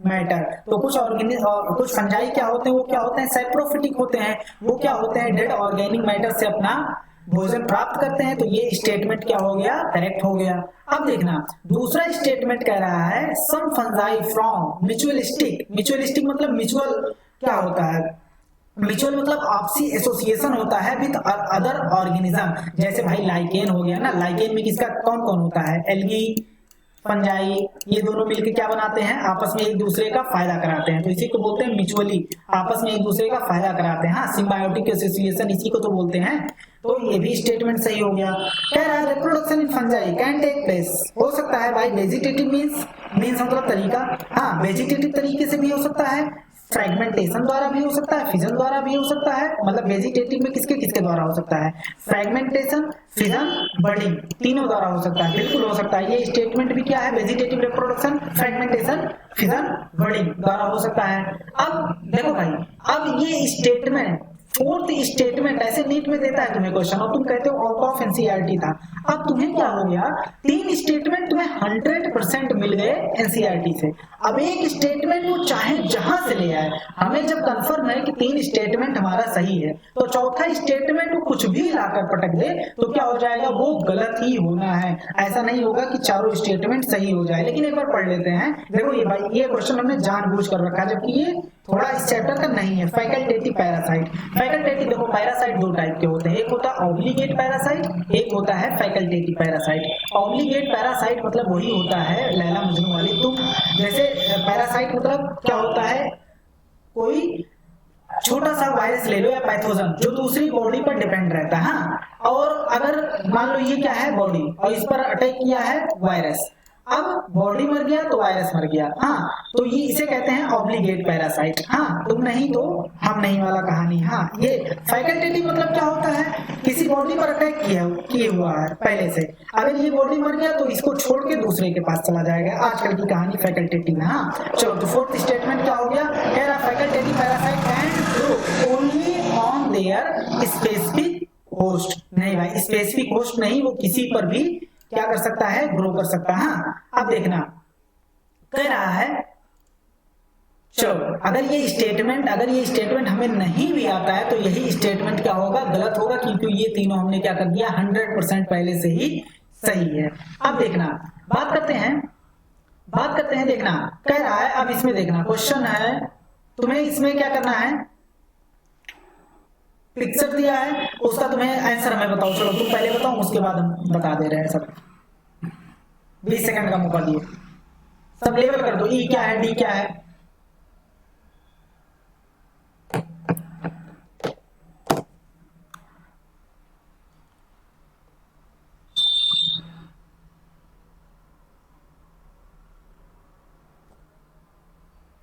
matter. तो कुछ फंजाई क्या होते हैं, वो क्या होते हैं, सैप्रोफिटिक होते हैं, वो क्या होते हैं, डेड ऑर्गेनिक मैटर से अपना भोजन प्राप्त करते हैं। तो ये स्टेटमेंट क्या हो गया, करेक्ट हो गया। अब देखना दूसरा स्टेटमेंट कह रहा है सम फंजाई फ्रॉम म्यूचुअलिस्टिक मतलब म्यूचुअल क्या होता है, म्यूचुअल मतलब आपसी एसोसिएशन होता है विद अदर ऑर्गेनिज्म। जैसे भाई लाइकेन हो गया ना, लाइकेन में किसका कौन कौन होता है, एल्गी, फंजाई, ये दोनों मिलकर क्या बनाते हैं, आपस में एक दूसरे का फायदा कराते हैं, तो इसी को बोलते हैं म्यूचुअली, आपस में एक दूसरे का फायदा कराते हैं। हाँ सिम्बायोटिक एसोसिएशन इसी को तो बोलते हैं। तो ये भी स्टेटमेंट सही हो गया। कह रहा है reproduction in fungi can take place, हो सकता है भाई वेजिटेटिव मींस मतलब तरीका, हाँ वेजिटेटिव तरीके से भी हो सकता है, फ्रेगमेंटेशन द्वारा भी हो सकता है, फिजन द्वारा भी हो सकता है। मतलब वेजिटेटिव में किसके किसके द्वारा हो सकता है, फ्रेगमेंटेशन, फिजन, बडिंग, तीनों द्वारा हो सकता है, बिल्कुल हो सकता है। ये स्टेटमेंट भी क्या है, vegetative reproduction, fragmentation, fission, budding द्वारा हो सकता है। अब देखो भाई, अब ये स्टेटमेंट फोर्थ स्टेटमेंट ऐसे नीट में देता है तुम्हें क्वेश्चन और तुम कहते हो आउट ऑफ एनसीईआरटी था। अब तुम्हें क्या हो गया, 3 स्टेटमेंट तुम्हें 100% मिल गए एनसीईआरटी से। अब एक स्टेटमेंट वो चाहे जहां से ले आए, हमें जब कंफर्म है कि 3 स्टेटमेंट हमारा सही है, तो चौथा स्टेटमेंट वो कुछ भी लाकर पटक दे तो क्या हो जाएगा, वो गलत ही होना है। ऐसा नहीं होगा कि चारों स्टेटमेंट सही हो जाए। लेकिन एक बार पढ़ लेते हैं। देखो ये भाई ये क्वेश्चन हमने जानबूझ कर रखा है, जबकि ये थोड़ा इस चैप्टर का नहीं है। फैकल्टेटिव पैरासाइट, फैकल्टेटिव देखो पैरासाइट 2 टाइप के होते हैं, एक होता है ऑब्लिगेट पैरासाइट, एक होता है फैकल्टेटिव पैरासाइट। ऑब्लिगेट पैरासाइट मतलब वही होता है लैला मजनू वाली, तुम जैसे पैरासाइट मतलब क्या होता है, कोई छोटा सा वायरस ले लो या पैथोजन जो दूसरी बॉडी पर डिपेंड रहता है। हाँ और अगर मान लो ये क्या है बॉडी और इस पर अटैक किया है वायरस, अब बॉडी मर गया तो वायरस मर गया। हाँ तो ये इसे कहते हैं ऑब्लिगेट पैरासाइट। हाँ तुम नहीं तो हम नहीं वाला कहानी। हाँ ये फैकल्टेटिव मतलब क्या होता है, किसी बॉडी पर अटैक किया हुआ है पहले से, अगर ये बॉडी मर गया तो इसको छोड़ के दूसरे के पास चला जाएगा। आजकल की कहानी फैकल्टेटिव है। हाँ चलो तो फोर्थ स्टेटमेंट क्या हो गया, कह रहा facultative parasite and grow only on their specific host. नहीं भाई, स्पेसिफिक होस्ट नहीं, वो किसी पर भी क्या कर सकता है, ग्रो कर सकता है। हाँ, अब देखना कह रहा है, चलो अगर ये स्टेटमेंट हमें नहीं भी आता है तो यही स्टेटमेंट क्या होगा, गलत होगा, क्योंकि ये तीनों हमने क्या कर दिया, 100% पहले से ही सही है। अब देखना, बात करते हैं, देखना कह रहा है, अब इसमें देखना क्वेश्चन है, तुम्हें इसमें क्या करना है, पिक्चर दिया है, उसका तुम्हें आंसर हमें बताओ। चलो तुम पहले बताओ, उसके बाद हम बता दे रहे हैं सब। 20 सेकंड का मौका दिए, सब लेवल कर दो, ई क्या है, डी क्या है।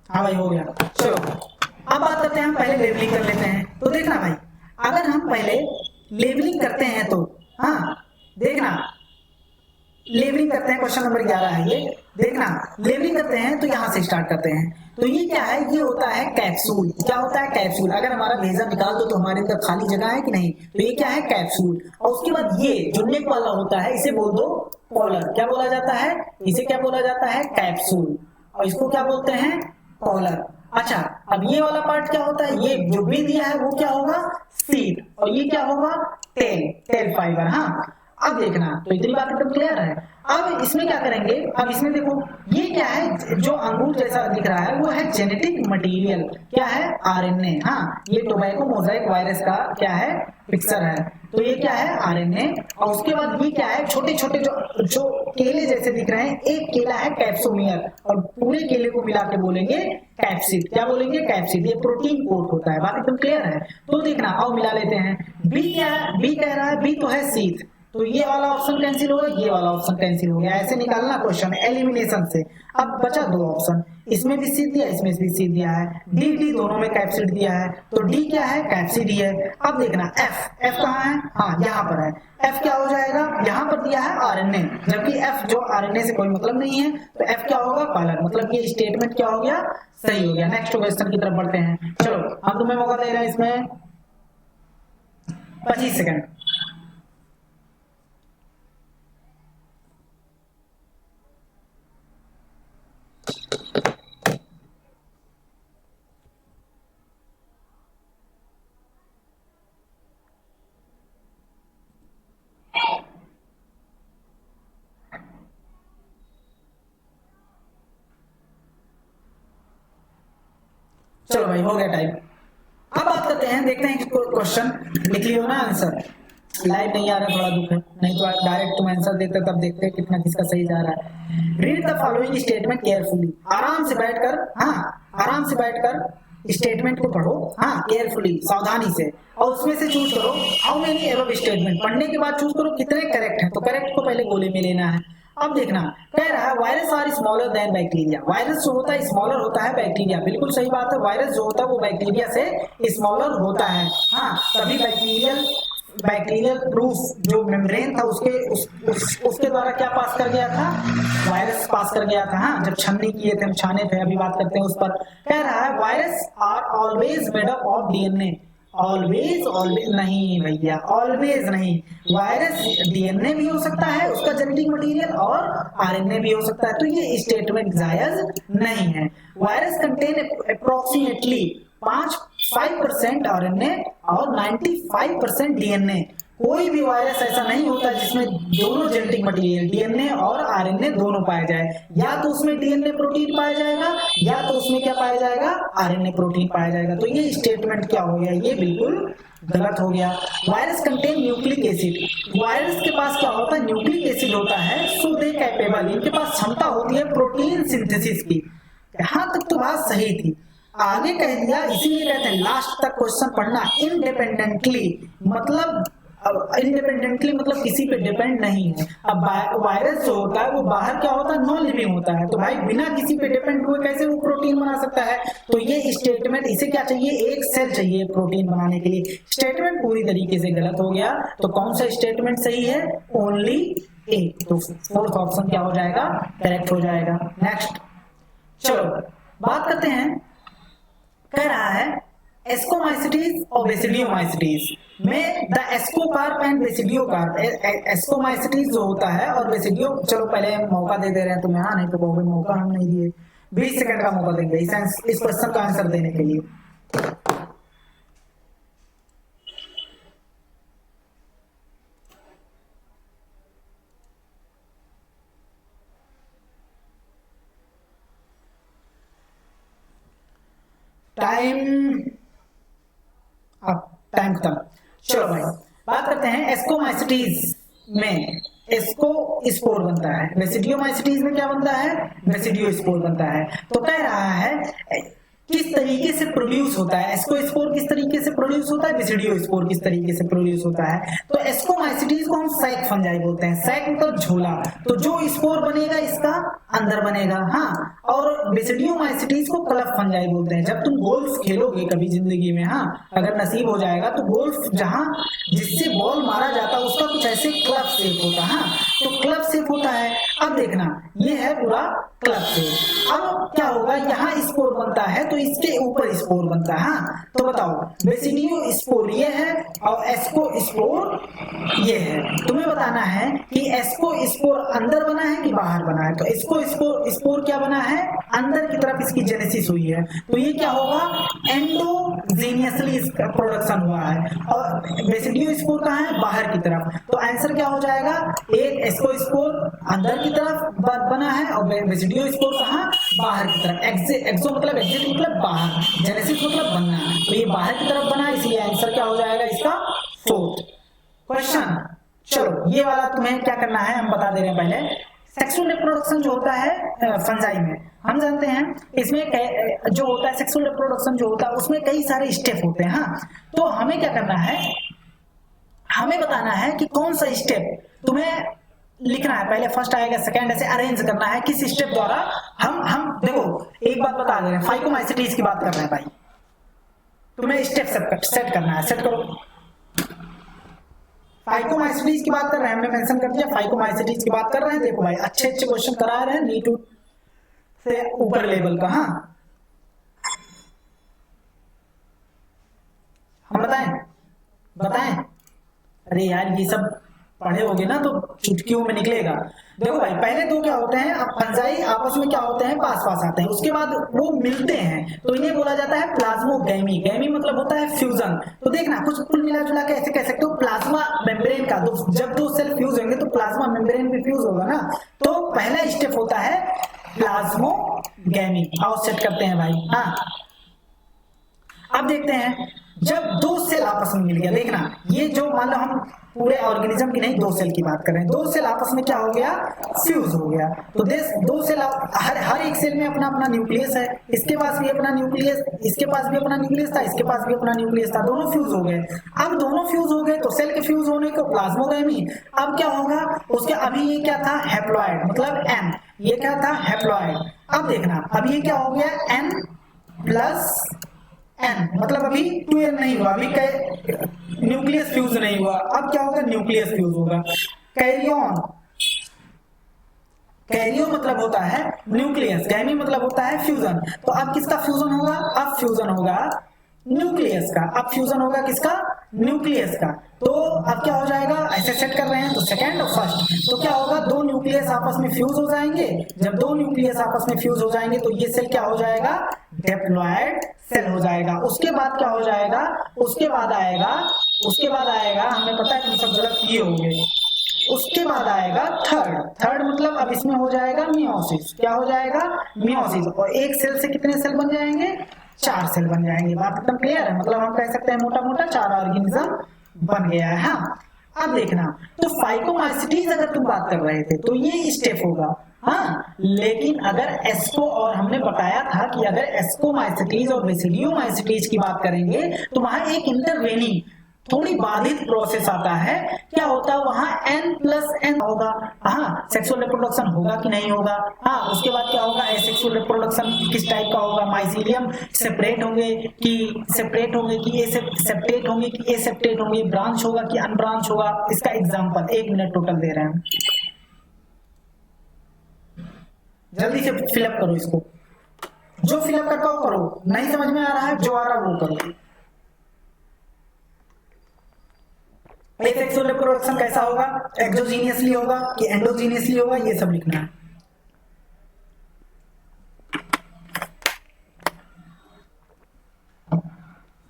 हाँ भाई हो गया। चलो अब बात करते हैं, हम पहले लेबलिंग कर लेते हैं। तो देखना भाई, अगर हम पहले लेबलिंग करते हैं तो, हाँ देखना लेबलिंग करते हैं, क्वेश्चन नंबर 11 है ये। देखना लेबलिंग करते हैं तो यहां से स्टार्ट करते हैं। तो ये क्या है, ये होता है कैप्सूल। क्या होता है, कैप्सूल। अगर हमारा भेजा निकाल दो तो हमारे अंदर खाली जगह है कि नहीं, तो ये क्या है, कैप्सूल। और उसके बाद ये जो नेक वाला होता है, इसे बोल दो कॉलर। क्या बोला जाता है, इसे क्या बोला जाता है, कैप्सूल। और इसको क्या बोलते हैं, कॉलर। अच्छा, अब ये वाला पार्ट क्या होता है, ये जो भी दिया है वो क्या होगा, सीड। और ये क्या होगा, टेल फाइबर। हाँ अब देखना, तो इतनी बात एकदम क्लियर है। अब इसमें क्या करेंगे, अब इसमें देखो ये क्या है, जो अंगूर जैसा दिख रहा है वो है जेनेटिक मटेरियल। क्या है, आरएनए। हाँ, ये टोबैको मोजाइक वायरस का क्या है, पिक्चर है। तो ये क्या है, आरएनए। और उसके बाद ये क्या है, छोटे छोटे जो केले जैसे दिख रहे हैं, एक केला है कैप्सोमियर, और पूरे केले को मिला के बोलेंगे कैप्सिड। क्या बोलेंगे, कैप्सिड। ये प्रोटीन कोट होता है। बात एकदम क्लियर है। तो देखना, आओ मिला लेते हैं। बी क्या है, बी कह रहा है, बी तो है सीथ, तो ये वाला ऑप्शन कैंसिल हो गया, ये वाला ऑप्शन कैंसिल हो गया। ऐसे निकालना क्वेश्चन एलिमिनेशन से। अब बचा दो ऑप्शन, इसमें भी सीध दिया, इसमें भी सीध दिया है। डी डी दोनों में कैप्सिड दिया है, तो डी क्या है, कैप्सिड ही है। अब देखना एफ, एफ कहाँ है, हाँ यहाँ पर है। एफ क्या हो जाएगा, यहाँ पर दिया है आरएनए, जबकि एफ जो आरएनए से कोई मतलब नहीं है, तो एफ क्या होगा, कॉलर। मतलब ये स्टेटमेंट क्या हो गया, सही हो गया। नेक्स्ट क्वेश्चन की तरफ बढ़ते हैं। चलो हम तुम्हें मौका दे रहे हैं इसमें 25 सेकंड। चलो भाई हो गया टाइम। अब बात करते हैं, देखते हैं क्वेश्चन लिख लियो ना आंसर। लाइव नहीं आ रहा, थोड़ा दुख है, नहीं तो डायरेक्ट तुम आंसर देते तब देखते कितना किसका सही जा रहा है। Read the following statement carefully. आराम से बैठकर, हाँ आराम से बैठकर स्टेटमेंट को पढ़ो, हाँ केयरफुली, सावधानी से। और उसमें से चूज करो हाउ मेनी एबव स्टेटमेंट। पढ़ने के बाद चूज करो कितने करेक्ट हैं, तो करेक्ट को पहले गोले में लेना है। अब देखना कह रहा है virus are smaller than bacteria. Virus जो होता है स्मॉलर होता है बैक्टीरिया, बिल्कुल सही बात है। वायरस जो होता है वो बैक्टीरिया से स्मॉलर होता है। हाँ, तभी बैक्टीरियल प्रूफ जो मेम्ब्रेन था उसके द्वारा क्या पास कर गया था, वायरस पास कर गया था। हाँ, जब छन्नी किए थे, हम छाने थे, अभी बात करते हैं उस पर। कह रहा है virus are always made up of DNA. Always नहीं भैया, ऑलवेज नहीं। वायरस डीएनए भी हो सकता है उसका जेनेटिक मटेरियल, और आरएनए भी हो सकता है। तो ये स्टेटमेंट जायज नहीं है। वायरस कंटेन अप्रोक्सीमेटली 5% आरएनए और 95% डीएनए। कोई भी वायरस ऐसा नहीं होता जिसमें दोनों जेनेटिक मटेरियल डीएनए और आरएनए दोनों पाया जाए। या तो उसमें डीएनए प्रोटीन पाया जाएगा, या तो उसमें क्या पाया जाएगा, आरएनए प्रोटीन पाया जाएगा। तो ये स्टेटमेंट क्या हो गया, ये बिल्कुल गलत हो गया। Virus contain nucleic acid. Virus के पास क्या होता है, न्यूक्लिक एसिड होता है। सो दे कैपेबल, इनके पास क्षमता होती है प्रोटीन सिंथेसिस की। यहां तक तो बात सही थी, आगे कह दिया, इसीलिए कहते हैं लास्ट तक क्वेश्चन पढ़ना। इंडिपेंडेंटली मतलब इंडिपेंडेंटली मतलब किसी पे डिपेंड नहीं है। अब वायरस जो होता है वो बाहर क्या होता है, नॉन लिविंग होता है। तो भाई बिना किसी पे डिपेंड हुए कैसे वो प्रोटीन बना सकता है। तो ये स्टेटमेंट, इसे क्या चाहिए, एक सेल चाहिए प्रोटीन बनाने के लिए। स्टेटमेंट पूरी तरीके से गलत हो गया। तो कौन सा स्टेटमेंट सही है, ओनली ए। तो फोर्थ ऑप्शन क्या हो जाएगा, करेक्ट हो जाएगा। नेक्स्ट चलो बात करते हैं, कह रहा है एस्कोमाइसिटीज और बेसिडियोमाइसिटीज में the ascocarp and basidiocarp, ascomycetes जो होता है और बेसिडियो, चलो पहले मौका दे रहे हैं तुम्हें, हाँ नहीं तो कहोगे मौका हम नहीं दिए, 20 सेकंड का मौका देंगे इस क्वेश्चन का आंसर देने के लिए। टाइम, अब टाइम खत्म। चलो भाई बात करते हैं एस्कोमाइसिटीज में एस्को स्पोर बनता है, बेसिडियोमाइसिटीज में क्या बनता है, बेसिडियो स्पोर बनता है। तो कह रहा है किस तरीके से प्रोड्यूस होता है, एस्को स्पोर किस तरीके से प्रोड्यूस होता है, बेसिडियो स्पोर किस तरीके से प्रोड्यूस होता है। तो एस्कोमाइसिटीज को हम सैक फंजाई बोलते हैं, सैक मतलब झोला, तो जो स्पोर बनेगा इसका अंदर बनेगा, हाँ। और बेसिडियोमाइसिटीज को क्लफ फंजाई बोलते हैं। जब तुम गोल्फ खेलोगे कभी जिंदगी में, हाँ अगर नसीब हो जाएगा तो गोल्फ जहां जिससे बॉल मारा जाता है उसका कुछ ऐसे क्लफ शेप होता है, हाँ तो क्लफ शेप होता है। अब देखना ये है पूरा क्लफ शेप। अब क्या होगा, यहाँ स्पोर बनता है तो इसके ऊपर स्पोर बनता है, हाँ तो बताओ बेसिडियो स्पोर ये है और एस्को स्पोर ये है। तुम्हें बताना है कि एस्को स्पोर अंदर बना है कि बाहर बना है। तो एस्को स्पोर क्या बना है, अंदर की तरफ इसकी जेनेसिस हुई है, तो ये क्या होगा, एंडोजीनियसली इसका प्रोडक्शन हुआ है। और बेसिडियो स्पोर कहाँ है, बाहर की तरफ। तो आंसर क्या हो जाएगा, एक एस्को स्पोर अंदर की तरफ बना है और बेसिडियो स्पोर कहाँ, बाहर की तरफ। एक्सो मतलब एग्जिट मतलब बाहर, जेनेसिस मतलब बनना, तो ये बाहर की तरफ बना, इसलिए आंसर क्या हो जाएगा इसका, 4th क्वेश्चन। चलो ये वाला तुम्हें क्या करना है हम बता दे रहे हैं पहले। सेक्सुअल रिप्रोडक्शन जो होता है फंजाई में, हम जानते हैं इसमें जो होता है सेक्सुअल रिप्रोडक्शन जो होता है उसमें कई सारे स्टेप होते हैं, हाँ तो हमें क्या करना है, हमें बताना है कि कौन सा स्टेप तुम्हें लिखना है, पहले फर्स्ट आएगा सेकंड, ऐसे अरेंज करना है किस स्टेप द्वारा। हम देखो एक बात बता दे रहे हैं, फाइकोमाइसिटीज की बात कर रहे हैं भाई, तुम्हें स्टेप सेट करना है, सेट करो। फाइकोमाइसिटीज की बात कर रहे हैं, हमने मेंशन कर दिया फाइकोमाइसिटीज की बात कर रहे हैं। देखो भाई अच्छे अच्छे क्वेश्चन करा रहे हैं नीट से ऊपर लेवल का, हाँ हम बताएं। अरे यार ये सब पढ़े होगे ना तो चुटकियों में निकलेगा। देखो भाई पहले दो क्या होते हैं, अब फंजाई आपस में क्या होते हैं, पास पास आते हैं, उसके बाद वो मिलते हैं तो इन्हें बोला जाता है प्लाज्मोगैमी। गैमी मतलब होता है फ्यूजन। तो देखना कुछ कुल मिला जुला के ऐसे कह सकते हो प्लाज्मा मेम्ब्रेन का, तो जब दो सेल फ्यूज होंगे तो प्लाज्मा मेम्ब्रेन भी फ्यूज होगा ना, तो पहला स्टेप होता है प्लाज्मोगैमी। आओ सेट करते हैं भाई, हाँ अब देखते हैं जब दो सेल आपस में मिल गया, देखना ये जो मान लो हम पूरे ऑर्गेनिज्म की नहीं, दो सेल की बात कर रहे हैं, दो सेल आपस में क्या हो गया, फ्यूज हो गया। तो दो सेल हर एक सेल में अपना अपना न्यूक्लियस है, इसके पास भी अपना न्यूक्लियस, इसके पास भी अपना न्यूक्लियस था, इसके पास भी अपना न्यूक्लियस था, दोनों फ्यूज हो गए। अब दोनों फ्यूज हो गए तो सेल के फ्यूज होने को प्लाज्मोगैमी। अब क्या होगा उसके, अभी ये क्या था, हैप्लॉइड मतलब एन, ये क्या था हैप्लॉइड। अब देखना अब ये क्या हो गया, एन प्लस एन, मतलब अभी 2n नहीं हुआ, अभी न्यूक्लियस फ्यूज नहीं हुआ। अब क्या होगा, न्यूक्लियस फ्यूज होगा। कैरियन, कैरियो मतलब होता है न्यूक्लियस, गैमी मतलब होता है फ्यूजन। तो अब किसका फ्यूजन होगा, अब फ्यूजन होगा न्यूक्लियस का। अब फ्यूजन होगा किसका, न्यूक्लियस का। तो अब क्या हो जाएगा, ऐसे सेट कर रहे हैं तो सेकंड और फर्स्ट, तो क्या होगा दो न्यूक्लियस आपस में फ्यूज हो जाएंगे। जब दो न्यूक्लियस आपस में फ्यूज हो जाएंगे तो ये सेल क्या हो जाएगा, डिप्लॉयड सेल हो जाएगा। उसके बाद क्या हो जाएगा, उसके बाद आएगा हमें पता है कि सब गलत किए होंगे, उसके बाद आएगा थर्ड मतलब अब इसमें हो जाएगा मियोसिस। क्या हो जाएगा, मियोसिस। और एक सेल से कितने सेल बन जाएंगे, 4 सेल बन जाएंगे। बात एकदम क्लियर है, मतलब हम कह सकते हैं मोटा मोटा 4 ऑर्गेनिज्म बन गया है। हाँ अब देखना, तो फाइकोमाइसिटीज अगर तुम बात कर रहे थे तो ये स्टेप होगा, हाँ लेकिन अगर एस्को, और हमने बताया था कि अगर एस्कोमाइसिटीज और बेसिडियोमाइसिटीज की बात करेंगे तो वहां एक इंटरवेनिंग थोड़ी बाधित प्रोसेस आता है। क्या होता है वहां n+n होगा, हाँ सेक्सुअल रिप्रोडक्शन होगा कि नहीं होगा। हाँ उसके बाद क्या होगा, एसेक्सुअल रिप्रोडक्शन किस टाइप का होगा, माइसीलियम सेपरेट होंगे कि सेपरेट होंगे कि सेपरेट होंगे कि एसेप्टेट होंगे, ब्रांच होगा कि अनब्रांच होगा। इसका एग्जांपल 1 मिनट टोटल दे रहे हैं, जल्दी से फिलअप करो इसको, जो फिलअप कर पाओ करो, नहीं समझ में आ रहा है जो आ रहा है वो करो। एसेक्सुअल रिप्रोडक्शन कैसा होगा, एक्सोजीनियसली होगा कि एंडोजीनियसली होगा, ये सब लिखना है।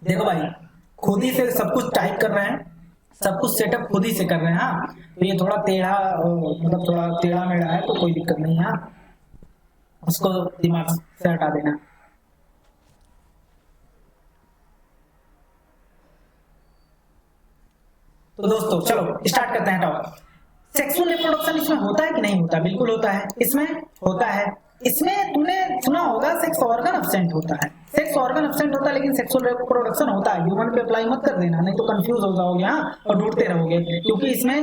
देखो भाई खुद ही से सब कुछ टाइप कर रहे हैं, सब कुछ सेटअप खुद ही से कर रहे हैं। हाँ तो ये थोड़ा टेढ़ा मतलब थोड़ा टेढ़ा मेढ़ा है तो कोई दिक्कत नहीं है, हाँ उसको दिमाग से हटा देना। तो दोस्तों चलो स्टार्ट करते हैं टॉपिक। सेक्सुअल रिप्रोडक्शन इसमें होता है कि नहीं होता? बिल्कुल होता है, इसमें होता है। इसमें तुमने सुना होगा सेक्स ऑर्गन अब्सेंट होता है, सेक्स ऑर्गन अब्सेंट होता है लेकिन सेक्सुअल रिप्रोडक्शन होता है। ह्यूमन पे अप्लाई मत कर देना, नहीं तो कंफ्यूज हो जाओगे हाँ और ढूंढते रहोगे, क्योंकि इसमें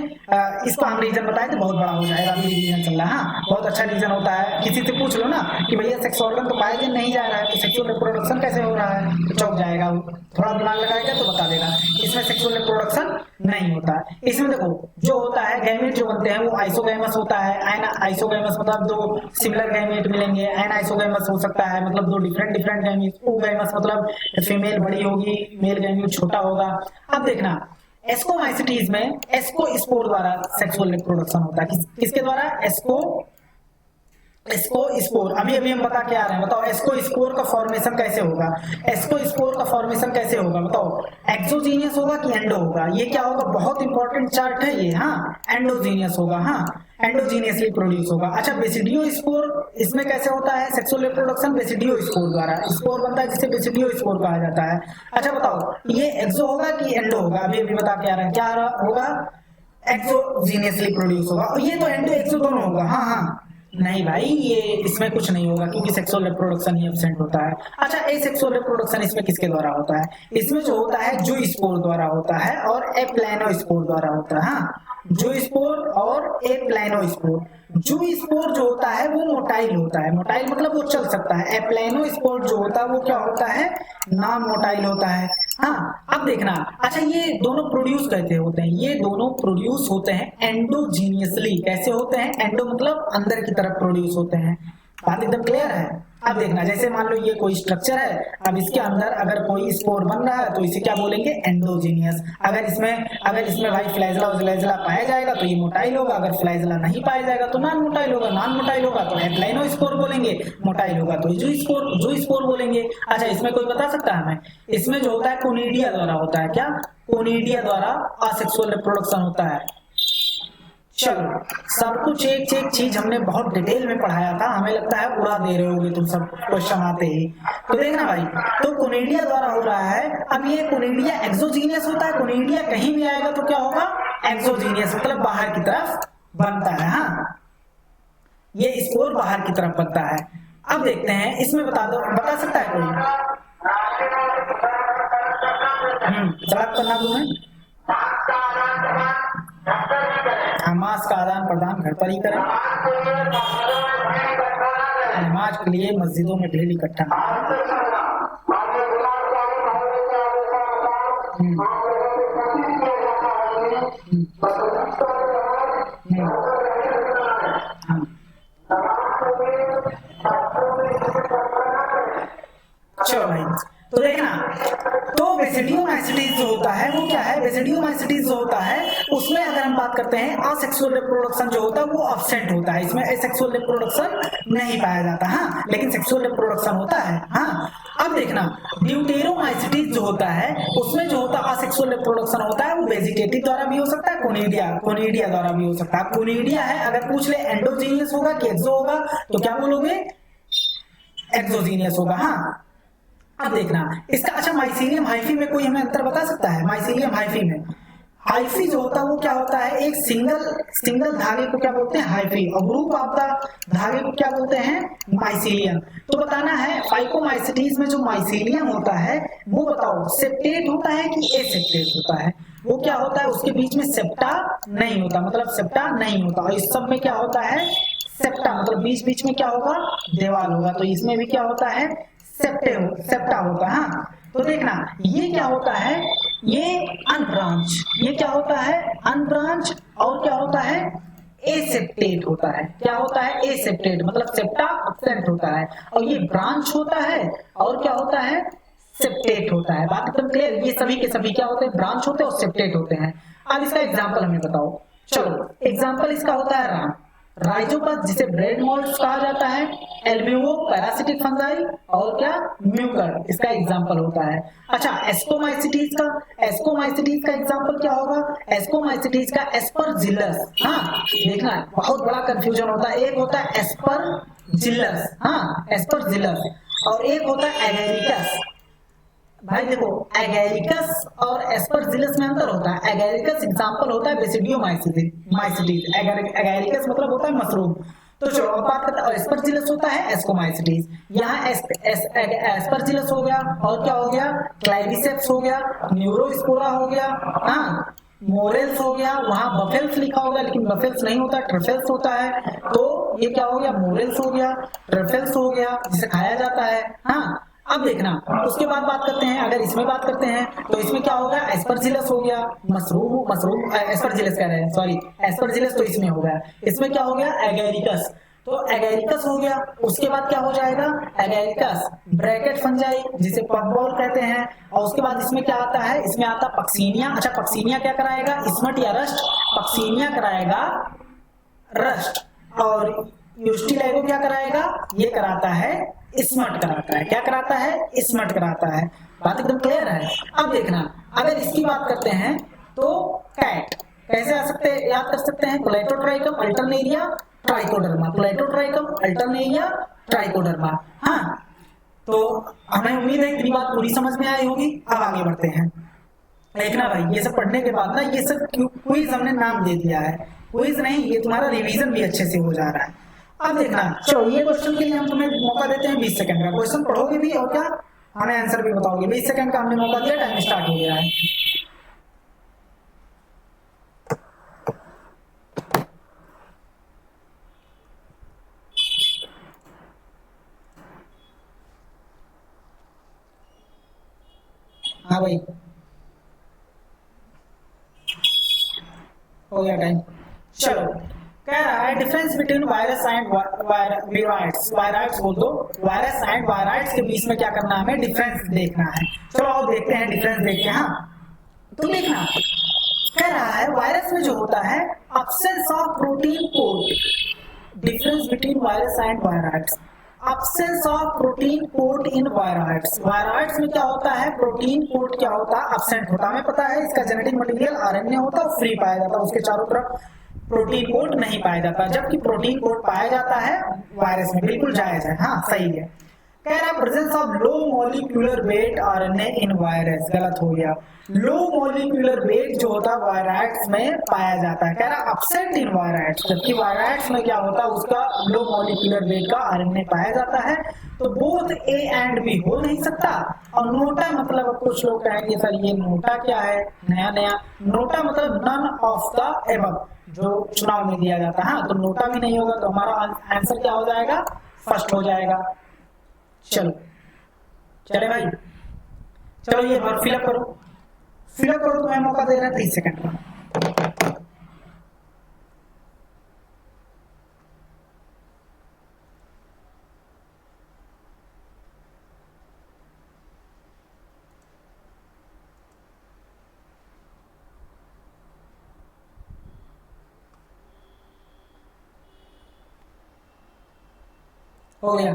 इसको हम रीजन बताए तो बहुत बड़ा हो जाएगा। अभी रीजन चल रहा है, हाँ बहुत अच्छा रीजन होता है। किसी से पूछ लो ना कि भैया सेक्स ऑर्गन तो पाया नहीं जा रहा है तो सेक्सुअल रिप्रोडक्शन कैसे हो रहा है, तो चौंक जाएगा वो, थोड़ा दिमाग लगाएगा तो बता देगा। इसमें सेक्सुअल रिप्रोडक्शन नहीं होता है। इसमें देखो जो होता है गैमेट जो बनते हैं वो आइसोगैमस होता है। आइसोगैमस मतलब दो सिमिलर गैमेट मिलेंगे। आइसोगैमस हो सकता है मतलब दो डिफरेंट गैमेट। ओगैमस मतलब फीमेल बड़ी होगी, मेल गैमेट छोटा होगा। अब देखना एस्कोमाइसिटीज में एस्कोस्पोर द्वारा सेक्सुअल रिप्रोडक्शन होता है। किसके द्वारा? एस्कोस्पोर। अभी हम बता के आ रहे हैं, बताओ एस्कोस्पोर का फॉर्मेशन कैसे होगा? एस्कोस्पोर का फॉर्मेशन कैसे होगा बताओ? एक्सोजीनियस होगा कि एंडो होगा? ये क्या होगा? बहुत इंपॉर्टेंट चार्ट है ये, हाँ एंडोजीनियस होगा, हाँ एंडोजीनियसली प्रोड्यूस होगा। अच्छा बेसिडियोस्पोर इसमें कैसे होता है सेक्सुअल रिप्रोडक्शन? बेसिडियोस्पोर द्वारा स्पोर बनता है जिसे बेसिडियोस्पोर कहा जाता है। अच्छा बताओ ये एक्सो होगा कि एंडो होगा? अभी बता के आ रहे हैं, क्या होगा? एक्सोजीनियसली प्रोड्यूस होगा। और ये तो एंडो एक्सो दोनों होगा, हाँ हाँ नहीं भाई ये इसमें कुछ नहीं होगा क्योंकि सेक्सुअल रिप्रोडक्शन ही एब्सेंट होता है। अच्छा एसेक्सुअल रिप्रोडक्शन इसमें किसके द्वारा होता है? इसमें जो होता है जूस्पोर द्वारा होता है और एप्लानोस्पोर द्वारा होता है, हाँ जूस्पोर और एप्लानोस्पोर। जूस्पोर जो होता है वो मोटाइल होता है, मोटाइल मतलब वो चल सकता है। एप्लानोस्पोर जो होता है वो क्या होता है? नॉन मोटाइल होता है। हाँ अब देखना, अच्छा ये दोनों प्रोड्यूस कैसे होते हैं? ये दोनों प्रोड्यूस होते हैं एंडोजीनियसली। कैसे होते हैं? एंडो मतलब अंदर की तरफ प्रोड्यूस होते हैं। बात एकदम क्लियर है? अब देखना जैसे मान लो ये कोई स्ट्रक्चर है, अब इसके अंदर अगर कोई स्पोर बन रहा है तो इसे क्या बोलेंगे? एंडोजीनियस। अगर इसमें भाई फ्लैजेला पाया जाएगा तो ये मोटाइल होगा, अगर फ्लैजेला नहीं पाया जाएगा तो नॉन मोटाइल होगा, नॉन मोटाइल होगा तो एप्लानोस्पोर बोलेंगे, मोटाइल होगा तो जूस्पोर बोलेंगे। अच्छा इसमें कोई बता सकता है हमें? इसमें जो होता है कोनिडिया द्वारा होता है। क्या? कोनिडिया द्वारा असेक्सुअल रिप्रोडक्शन होता है। चलो सब कुछ एक चीज हमने बहुत डिटेल में पढ़ाया था, हमें लगता है उड़ा दे रहे होगे तुम सब क्वेश्चन आते ही। तो देखना भाई तो कोनिडिया द्वारा हो रहा है। अब ये कोनिडिया एक्सोजीनियस होता है, कोनिडिया कहीं भी आएगा तो क्या होगा? एक्सोजीनियस मतलब बाहर की तरफ बनता है, हाँ ये स्पोर बाहर की तरफ बनता है। अब देखते हैं इसमें बता सकता है कोई? जवाब करना तुम्हें, नमाज का आदान प्रदान घर पर ही करें, नमाज के लिए मस्जिदों में भीड़ इकट्ठा। चलो भाई तो देखना तो बेसिडियोमाइसिटीज जो होता है वो क्या है? बेसिडियोमाइसिटीज जो होता है उसमें अगर हम बात करते हैं असेक्सुअल रिप्रोडक्शन जो होता है वो अब्सेंट होता है। इसमें एसेक्सुअल रिप्रोडक्शन नहीं पाया जाता, हाँ लेकिन सेक्सुअल रिप्रोडक्शन होता है, हाँ। अब देखना ड्यूटेरोमाइसिटीज जो होता है उसमें जो होता है असेक्सुअल रिप्रोडक्शन होता है वो वेजिटेटिव द्वारा भी हो सकता है, कोनिडिया द्वारा भी हो सकता है। कोनिडिया है अगर पूछ ले एंडोजीनियस होगा कि एक्सो होगा तो क्या बोलोगे? एक्सोजीनियस होगा, हाँ। अब देखना इसका, अच्छा माइसीलियम हाइफी में कोई हमें अंतर बता सकता है? माइसीलियम हाइफी में हाइफी जो होता है वो क्या होता है? एक सिंगल धागे को क्या बोलते हैं? हाइफी। और ग्रुप ऑफ द धागे को क्या बोलते हैं? माइसीलियम। तो बताना है फाइकोमाइसिटीज में जो माइसीलियम होता है वो बताओ सेप्टेट होता है कि एसेप्टेट होता है? वो क्या होता है? उसके बीच में सेप्टा नहीं होता, मतलब सेप्टा नहीं होता। और इस सब में क्या होता है? सेप्टा मतलब बीच में क्या होगा? दीवार होगा। तो इसमें भी क्या होता है? सेप्टा होगा, हाँ। तो देखना ये क्या होता है? ये अनब्रांच। ये क्या होता है? अनब्रांच। और क्या होता है? एसेप्टेट होता है। क्या होता है? एसेप्टेट मतलब सेप्टा एब्सेंट होता है। और ये ब्रांच होता है और क्या होता है? सेप्टेट होता है। बात एकदम क्लियर? ये सभी के सभी क्या होते हैं? ब्रांच होते हैं और सेप्टेट होते हैं। अब इसका एग्जाम्पल हमें बताओ। चलो एग्जाम्पल इसका होता है राम, राइजोपस जिसे ब्रेड मोल्ड्स कहा जाता है, एल्ब्यूमो पैरासिटिक फंजाई, और क्या म्यूकर इसका एग्जांपल होता है। अच्छा एस्कोमाइसिटीज का एग्जांपल क्या होगा? एस्कोमाइसिटीज का एस्परजिलस। हाँ देखना बहुत बड़ा कंफ्यूजन होता है, एक होता है एस्परजिलस, हाँ एस्परजिलस, और एक होता है एगेरिकस। भाई देखो एगेरिकस और एस्परजिलस में अंतर होता है। एगेरिकस एग्जांपल होता है बेसिडियोमाइसिटीज, एगेरिकस मतलब होता है मशरूम। तो चलो अब बात करते हैं, और एस्परजिलस होता है एस्कोमाइसिटीज। यहाँ एस्परजिलस हो गया, और क्या हो गया? क्लाइडिसेप्स हो गया, न्यूरोस्पोरा हो गया, हाँ मोरेल्स हो गया, वहां बफेल्स लिखा होगा लेकिन बफेल्स नहीं होता, ट्रफेल्स होता है। तो ये क्या हो गया? मोरेल्स हो गया, ट्रफेल्स हो गया जिसे खाया जाता है। हाँ अब देखना उसके बाद बात करते हैं, अगर इसमें बात करते हैं तो इसमें क्या होगा? एस्परजिलस हो गया, मशरूम एस्परजिलस कह रहे हैं, सॉरी एस्परजिलस तो इसमें हो गया। इसमें क्या हो गया? एगेरिकस। तो एगेरिकस हो गया, उसके बाद क्या हो जाएगा? एगेरिकस ब्रैकेट फंजाई जिसे पफबॉल कहते हैं, और उसके बाद इसमें क्या आता है? इसमें आता पक्सीनिया। अच्छा पक्सीनिया क्या कराएगा? स्मट या रस्ट? पक्सीनिया कराएगा रस्ट, और यूस्टिलाइगो क्या कराएगा? ये कराता है स्मट कराता है। क्या कराता है? स्मट कराता है। बात एकदम क्लियर है। अब देखना अगर इसकी बात करते हैं तो कैट कैसे आ सकते हैं, याद कर सकते हैं? प्लेटोट्राइकम अल्टरनेरिया ट्राइकोडर्मा, प्लेटोट्राइकम अल्टरनेरिया ट्राइकोडर्मा। हाँ तो हमें उम्मीद है इतनी बात पूरी समझ में आई होगी। अब आगे बढ़ते हैं। देखना भाई ये सब पढ़ने के बाद ना ये सब क्विज हमने नाम दे दिया है, क्विज नहीं ये तुम्हारा रिवीजन भी अच्छे से हो जा रहा है। अब देखना चलो ये क्वेश्चन के लिए हम तुम्हें मौका देते हैं 20 सेकंड का, क्वेश्चन पढ़ोगे भी और क्या हमें आंसर भी बताओगे। 20 सेकंड का हमने मौका दिया, टाइम स्टार्ट हो गया है। हाँ भाई हो गया टाइम। चलो कह रहा है difference between virus and viroids, viroids बोल दो, वायरस एंड वायराइड्स के बीच में क्या करना है? हमें डिफरेंस देखना है। चलो आओ देखते हैं, डिफरेंस देखते हैं। हाँ तो देखना कह रहा है वायरस में जो होता है absence of protein code, difference between virus and viroids, absence of protein code in viroids. Viroids में क्या होता है? प्रोटीन कोड क्या होता है? अब्सेंट होता है। हमें पता है इसका जेनेटिक मटेरियल आरएनए होता है, फ्री पाया जाता है, उसके चारों तरफ प्रोटीन कोड नहीं पाया जाता, जबकि प्रोटीन कोड पाया जाता है वायरस में। बिल्कुल जायज है, हाँ सही है। कह रहा है presence of low molecular weight RNA in virus, गलत हो गया। लो मॉलिक्यूलर वेट जो होता है वायराइड्स में पाया जाता है। कह रहा है अपसेंट इन वायराइड्स, जबकि वायराइड्स में क्या होता है? उसका लो मॉलिक्यूलर वेट का आरएनए पाया जाता है। तो बोथ ए एंड बी हो नहीं सकता। और नोटा मतलब अब कुछ लोग कहेंगे सर ये नोटा क्या है? नया नया नोटा मतलब नन ऑफ द एबव जो चुनाव में दिया जाता है। हाँ तो नोटा भी नहीं होगा, तो हमारा आंसर क्या हो जाएगा? फर्स्ट हो जाएगा। चलो चले भाई, चलो ये बार फिलअप करो, फिलअप करो। तुम्हें मौका दे रहा है 30 सेकंड का। हो गया।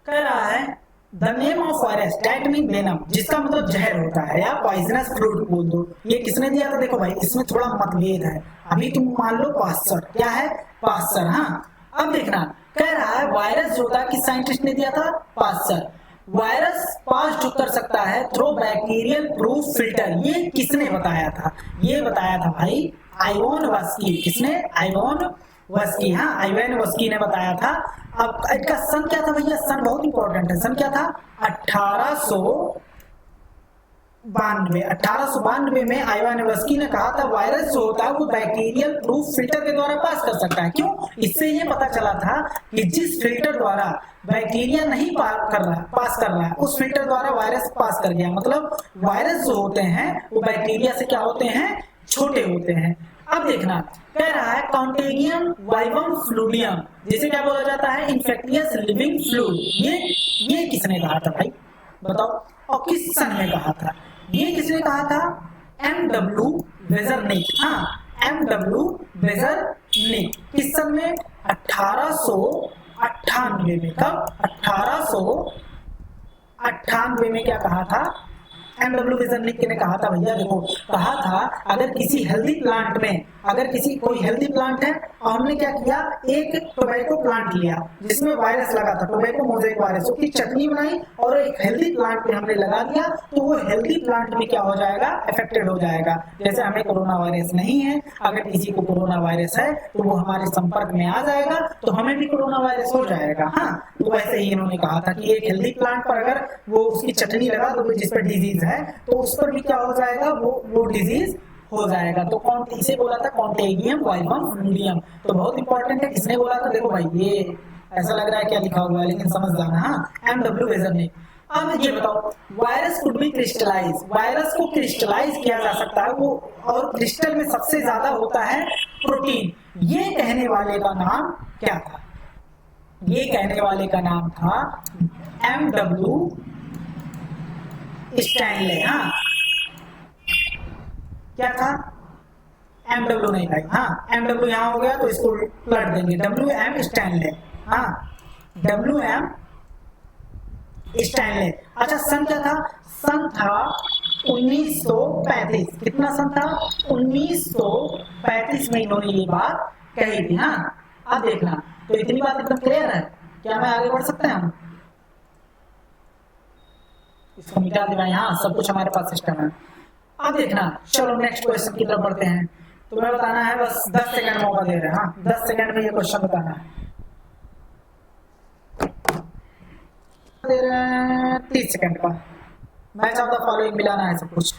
कह रहा है the name of virus that mean venom, जिसका मतलब जहर होता है या पॉइजनस फ्रूट बोल दो। ये किसने दिया था? देखो भाई इसमें थोड़ा मतभेद है। अभी तुम मान लो पास्चर, क्या है? पास्चर। हाँ अब देखना कह रहा है वायरस जो था किस साइंटिस्ट ने दिया था? पास्चर। वायरस पास कर सकता है थ्रू बैक्टीरियल प्रूफ फिल्टर, ये किसने बताया था? ये बताया था भाई आइवोन वास्की। किसने? आइवोन वास्की। हाँ आइवोन वास्की ने बताया था। अब इसका सन क्या था भैया? सन बहुत इंपॉर्टेंट है। सन क्या था? 1892 में आइवान वास्की ने कहा था वायरस जो होता है वो बैक्टीरियल प्रूफ फिल्टर के द्वारा पास कर सकता है। क्यों? इससे ये पता चला था कि जिस फिल्टर द्वारा बैक्टीरिया नहीं पास कर रहा है उस फिल्टर द्वारा वायरस पास कर गया। मतलब वायरस जो होते हैं वो बैक्टीरिया से क्या होते हैं? छोटे होते हैं। अब देखना कह रहा है कॉन्टेगियम वाइवम फ्लूडियम, जिसे क्या बोला जाता है? Infectious living fluid. ये किसने कहा था भाई बताओ? और किस सन में कहा था? ये किसने कहा था? MW वेजरनिक, हाँ MW वेजरनिक, किस सन में 1898 में। कब? 1898 में क्या कहा था MW वेजरनिक ने कहा था भैया, देखो कहा था अगर किसी हेल्दी प्लांट में, अगर किसी कोई हेल्दी प्लांट है और हमने क्या किया, एक टोबैको प्लांट लिया जिसमें वायरस लगा था, टोबैको मोज़ेक वायरस, उसकी चटनी बनाई और एक हेल्दी प्लांट पे हमने लगा दिया, तो वो हेल्दी प्लांट में क्या हो जाएगा, अफेक्टेड हो जाएगा। जैसे हमें कोरोना वायरस नहीं है, अगर किसी को कोरोना वायरस है तो वो हमारे संपर्क में आ जाएगा तो हमें भी कोरोना वायरस हो जाएगा। हाँ, तो वैसे ही इन्होंने कहा था कि एक हेल्दी प्लांट पर अगर वो उसकी चटनी लगा दो जिस पर डिजीज है तो उस पर भी क्या हो जाएगा, वो डिजीज हो जाएगा। तो कौन इसे बोला था, कॉन्टेगियम वाइवम फ्लूइडियम। तो बहुत इंपॉर्टेंट है, किसने बोला था, देखो भाई ये ऐसा लग रहा है क्या लिखा हुआ है लेकिन समझ जाना। हाँ, MW वेजरनिक। अब ये बताओ, virus could be crystallise, virus को क्रिस्टलाइज किया जा सकता है वो, और क्रिस्टल में सबसे ज्यादा होता है प्रोटीन। ये कहने वाले का नाम क्या था, ये कहने वाले का नाम था MW स्टैनले। हाँ, क्या था, MW नहीं भाई, हाँ MW यहां हो गया तो इसको पलट देंगे, WM स्टैनले। हाँ, WM स्टैनले। अच्छा, सन क्या था, सन था 1935। कितना सन था, 1935 में इन्होंने ये बात कही थी। हाँ, अब देखना, तो इतनी बात एकदम क्लियर है, क्या मैं आगे बढ़ सकते हैं हम, इसको मिटा देना, यहाँ सब कुछ हमारे पास सिस्टम है। अब देखना, चलो नेक्स्ट क्वेश्चन की तरफ बढ़ते हैं। तुम्हें बताना है, बस 10 सेकंड मौका दे रहे हैं। हाँ, 10 सेकंड में ये क्वेश्चन बताना है, दे रहे हैं 30 सेकंड का। मैच ऑफ द फॉलोइंग मिलाना है सब कुछ।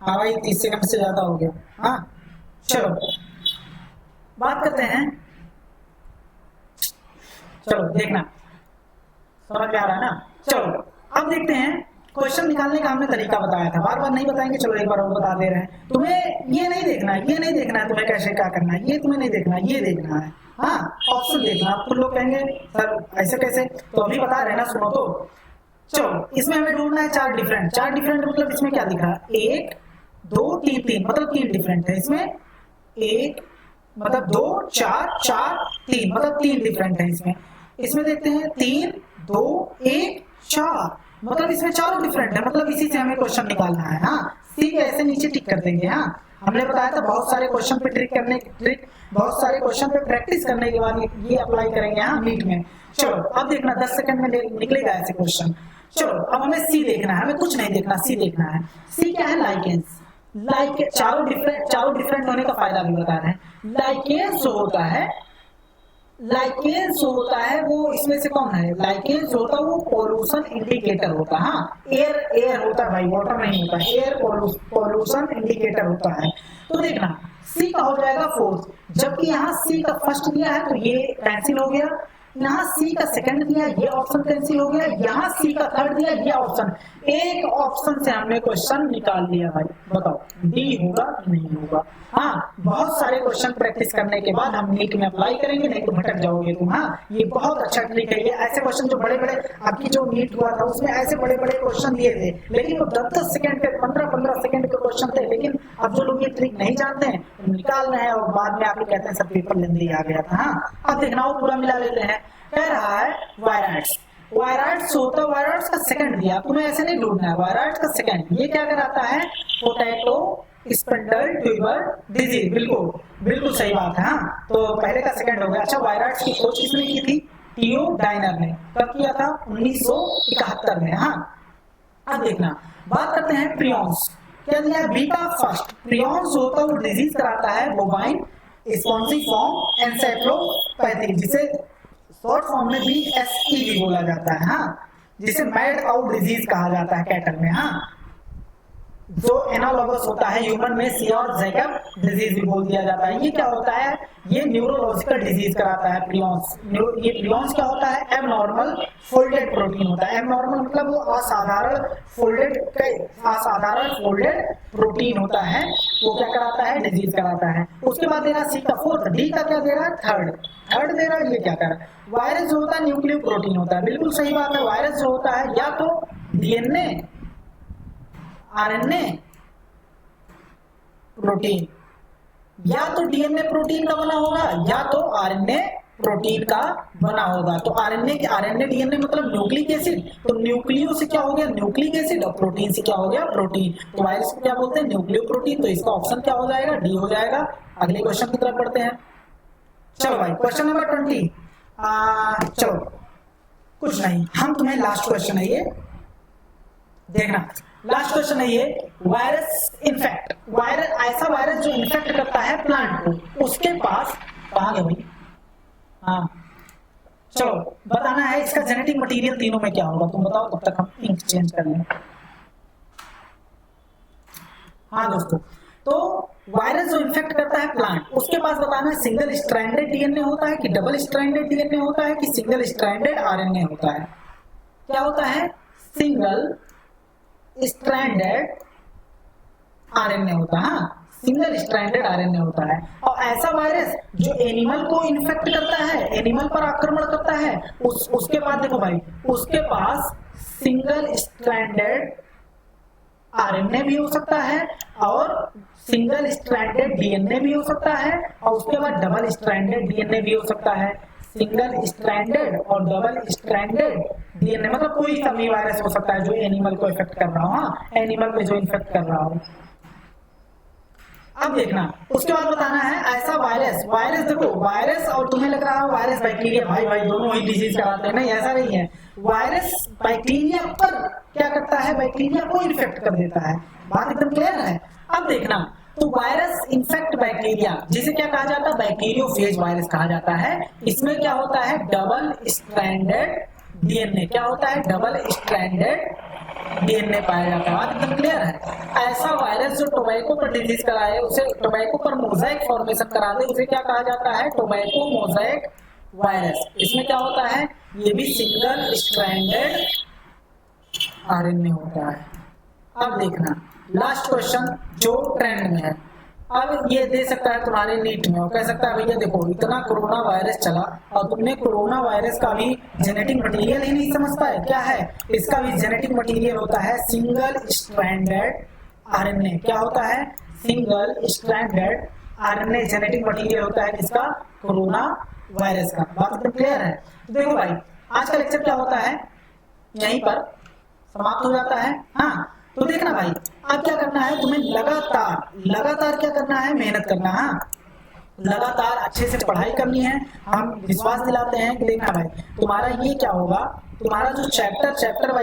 हाँ भाई, 30 सेकंड से ज्यादा हो गया। हाँ, चलो बात करते हैं। चलो देखना, समझ में आ रहा है ना। चलो अब देखते हैं, क्वेश्चन निकालने का हमने तरीका बताया था, बार बार नहीं बताएंगे, चलो एक बार और बता दे रहे हैं। तुम्हें ये नहीं देखना है, ये नहीं देखना है तुम्हें कैसे क्या करना है, ये तुम्हें नहीं देखना है, ये देखना है। हाँ, ऑप्शन देखना। अब तुम लोग कहेंगे सर ऐसे कैसे, तो अभी बता रहे हैं ना, सुनो तो। चलो, इसमें हमें ढूंढना है चार डिफरेंट मतलब इसमें क्या दिखा, 1 2 3 3 मतलब 3 डिफरेंट है इसमें, 1 मतलब 2 4 4 3 मतलब 3 डिफरेंट है इसमें। इसमें देखते हैं 3 2 1 4 मतलब इसमें चारों डिफरेंट है, मतलब इसी से हमें क्वेश्चन निकालना है। हाँ, सी के ऐसे नीचे टिक कर देंगे। हाँ, हमने बताया था बहुत सारे क्वेश्चन पे बहुत सारे क्वेश्चन पे प्रैक्टिस करने के बाद ये अप्लाई करेंगे। हाँ, नीट में। चलो अब देखना, 10 सेकंड में निकलेगा ऐसे क्वेश्चन। चलो अब हमें सी देखना है, हमें कुछ नहीं देखना, सी देखना है। सी क्या है, लाइकेंस। चारों डिफरेंट होने का फायदा भी बता रहे हैं। लाइकेंस होता है वो, इसमें से कौन है, लाइकेंस होता है वो पोल्यूशन इंडिकेटर होता है। हाँ, एयर होता है भाई, वाटर नहीं होता, एयर पोल्यूशन इंडिकेटर होता है। तो देखना, सी का हो जाएगा फोर्थ, जबकि यहाँ सी का फर्स्ट दिया है तो ये कैंसिल हो गया, यहाँ सी का सेकंड दिया, ये ऑप्शन कैंसिल हो गया, यहाँ सी का थर्ड दिया, ये ऑप्शन, एक ऑप्शन से हमने क्वेश्चन निकाल लिया भाई। बताओ डी होगा कि नहीं होगा। हाँ, बहुत सारे क्वेश्चन प्रैक्टिस करने के बाद हम नीट में अप्लाई करेंगे, नहीं तो भटक जाओगे तुम। हाँ, ये बहुत अच्छा ट्रिक है। ये ऐसे क्वेश्चन जो बड़े बड़े, आपकी जो नीट हुआ था उसमें ऐसे बड़े बड़े क्वेश्चन दिए थे, लेकिन वो 10-10 सेकंड के 15-15 सेकंड के क्वेश्चन थे। लेकिन अब जो लोग ये ट्रिक नहीं जानते हैं निकाल रहे हैं और बाद में आप लोग कहते हैं सब पेपर लेंदी आ गया था। हाँ, अब देखना वो पूरा मिला लेते हैं। कह रहा है वायराइड्स होता है, वायराइड्स का सेकंड दिया, तुम्हें ऐसे नहीं ढूंढना है, वायराइड्स का सेकंड ये क्या कराता है, पोटैटो स्पिंडल ट्यूबर डिजीज। बिल्कुल सही बात है। हाँ, तो पहले का सेकंड हो गया। अच्छा, वायराइड्स की खोज किसने की थी, टीओ डाइनर ने। कब किया था, 1971 में। हाँ, अब देखना, बात करते हैं प्रियॉन्स। क्या दिया है, बी का फर्स्ट। प्रियॉन्स होता है वो डिजीज कराता है बोवाइन स्पॉन्जिफॉर्म एन्सेफेलोपैथी, जिसे शॉर्ट फॉर्म में BSE भी बोला जाता है। हाँ, जिसे मैड काउ डिजीज कहा जाता है कैटल में। हाँ, जो एनालॉगस होता है ह्यूमन में सी और जैकब डिजीज भी बोल दिया जाता है। ये क्या होता है, ये न्यूरोलॉजिकल डिजीज कराता है प्रियॉन्स। ये प्रियॉन्स क्या होता है, एबनॉर्मल फोल्डेड प्रोटीन होता है। एबनॉर्मल मतलब वो असाधारण फोल्डेड प्रोटीन होता है, वो क्या कराता है, डिजीज कराता है। उसके बाद दे रहा सी का फोर्थ, डी का क्या दे रहा है, थर्ड दे रहा है। ये क्या कर रहा है, वायरस जो होता है न्यूक्लियो प्रोटीन होता है। बिल्कुल सही बात है, वायरस जो होता है या तो डीएनए आरएनए प्रोटीन, या तो डीएनए प्रोटीन का बना होगा या तो आरएनए प्रोटीन का बना होगा। तो आरएनए डीएनए मतलब न्यूक्लिक एसिड, तो न्यूक्लियो से क्या हो गया, न्यूक्लिक एसिड, और प्रोटीन से क्या हो गया, प्रोटीन। तो वायरस को क्या बोलते हैं, न्यूक्लियो प्रोटीन। तो इसका ऑप्शन क्या हो जाएगा, डी हो जाएगा। अगले क्वेश्चन की तरफ बढ़ते हैं। चलो भाई, क्वेश्चन नंबर 20। चलो कुछ नहीं, हम तुम्हें लास्ट क्वेश्चन है ये देखना। लास्ट क्वेश्चन है ये, वायरस इन्फेक्ट, ऐसा वायरस जो इन्फेक्ट करता है प्लांट को, उसके पास कहां गए भाई, हाँ चलो बताना है इसका जेनेटिक मटेरियल तीनों में क्या होगा। तुम बताओ, तब तक हम इंक चेंज कर लें। हाँ दोस्तों, तो वायरस जो इन्फेक्ट करता है प्लांट, उसके पास बताना है सिंगल स्ट्रैंडेड डीएनए होता है कि डबल स्ट्रैंडेड डीएनए होता है कि सिंगल स्ट्रैंडेड आरएनए होता है। क्या होता है, सिंगल स्ट्रैंडेड आरएनए होता है। हाँ, सिंगल स्ट्रैंडेड आरएनए होता है। और ऐसा वायरस जो एनिमल को इन्फेक्ट करता है, एनिमल पर आक्रमण करता है, उसके बाद देखो भाई, उसके पास सिंगल स्ट्रैंडेड आरएनए भी हो सकता है और सिंगल स्ट्रैंडेड डीएनए भी हो सकता है, और उसके बाद डबल स्ट्रैंडेड डीएनए भी हो सकता है। सिंगल स्ट्रैंडेड और डबल स्ट्रैंडेड डीएनए मतलब कोई सा भी वायरस हो सकता है जो एनिमल को इफेक्ट कर रहा हो। हाँ, एनिमल में जो इन्फेक्ट कर रहा हो। अब देखना, उसके बाद बताना है ऐसा वायरस देखो, वायरस और तुम्हें लग रहा है वायरस बैक्टीरिया, भाई दोनों ही डिजीज कराते हैं। नहीं, ऐसा नहीं है। वायरस बैक्टीरिया पर क्या करता है, बैक्टीरिया को इन्फेक्ट कर देता है। बात एकदम क्लियर है। अब देखना, तो वायरस इन्फेक्ट बैक्टीरिया, जिसे क्या कहा जाता है, बैक्टीरियोफेज वायरस कहा जाता है। इसमें क्या होता है, डबल स्ट्रैंडेड डीएनए, क्या होता है, डबल स्ट्रैंडेड डीएनए पाया जाता है। बात एकदम क्लियर है। ऐसा वायरस जो टोबैको पर डिजीज कराए, उसे टोबैको पर मोजाइक फॉर्मेशन करा दे, उसे क्या कहा जाता है, टोबैको मोजाइक वायरस। इसमें क्या होता है, ये भी सिंगल स्ट्रैंडेड आरएनए होता है। अब देखना लास्ट क्वेश्चन जो ट्रेंड में है। अब ये दे सकता है तुम्हारे नीट में, और कह सकता है भैया देखो इतना कोरोना वायरस चला और तुमने कोरोना वायरस का भी जेनेटिक मटेरियल ही नहीं समझ पाए। क्या है, इसका भी जेनेटिक मटेरियल होता है सिंगल स्ट्रैंडेड आरएनए। क्या होता है, single stranded RNA genetic material होता है इसका, कोरोना वायरस का। बात तो क्लियर है। देखो भाई, आज का लेक्चर क्या होता है, यहीं पर समाप्त हो जाता है। हाँ, तो देखना भाई, अब क्या करना है तुम्हें, लगातार क्या करना है, मेहनत करना है। लगातार अच्छे से पढ़ाई करनी है। हम विश्वास दिलाते हैं कि देखना भाई, तुम्हारा ये क्या होगा, तुम्हारा जो चैप्टर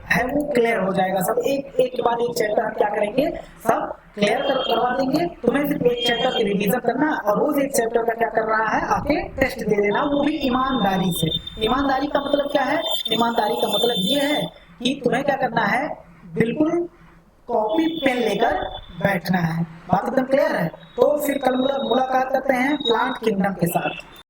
है वो क्लियर हो जाएगा। सब एक के बाद एक चैप्टर हम क्या करेंगे, सब क्लियर करवा देंगे। तुम्हें सिर्फ एक चैप्टर की रिवीजन करना और रोज एक चैप्टर का क्या कर रहा है, आके टेस्ट दे देना, वो भी ईमानदारी से। ईमानदारी का मतलब क्या है, ईमानदारी का मतलब ये है कि तुम्हें क्या करना है, बिल्कुल कॉपी पेन लेकर बैठना है। बात एकदम क्लियर है। तो फिर कल मुलाकात करते हैं प्लांट किंगडम के साथ।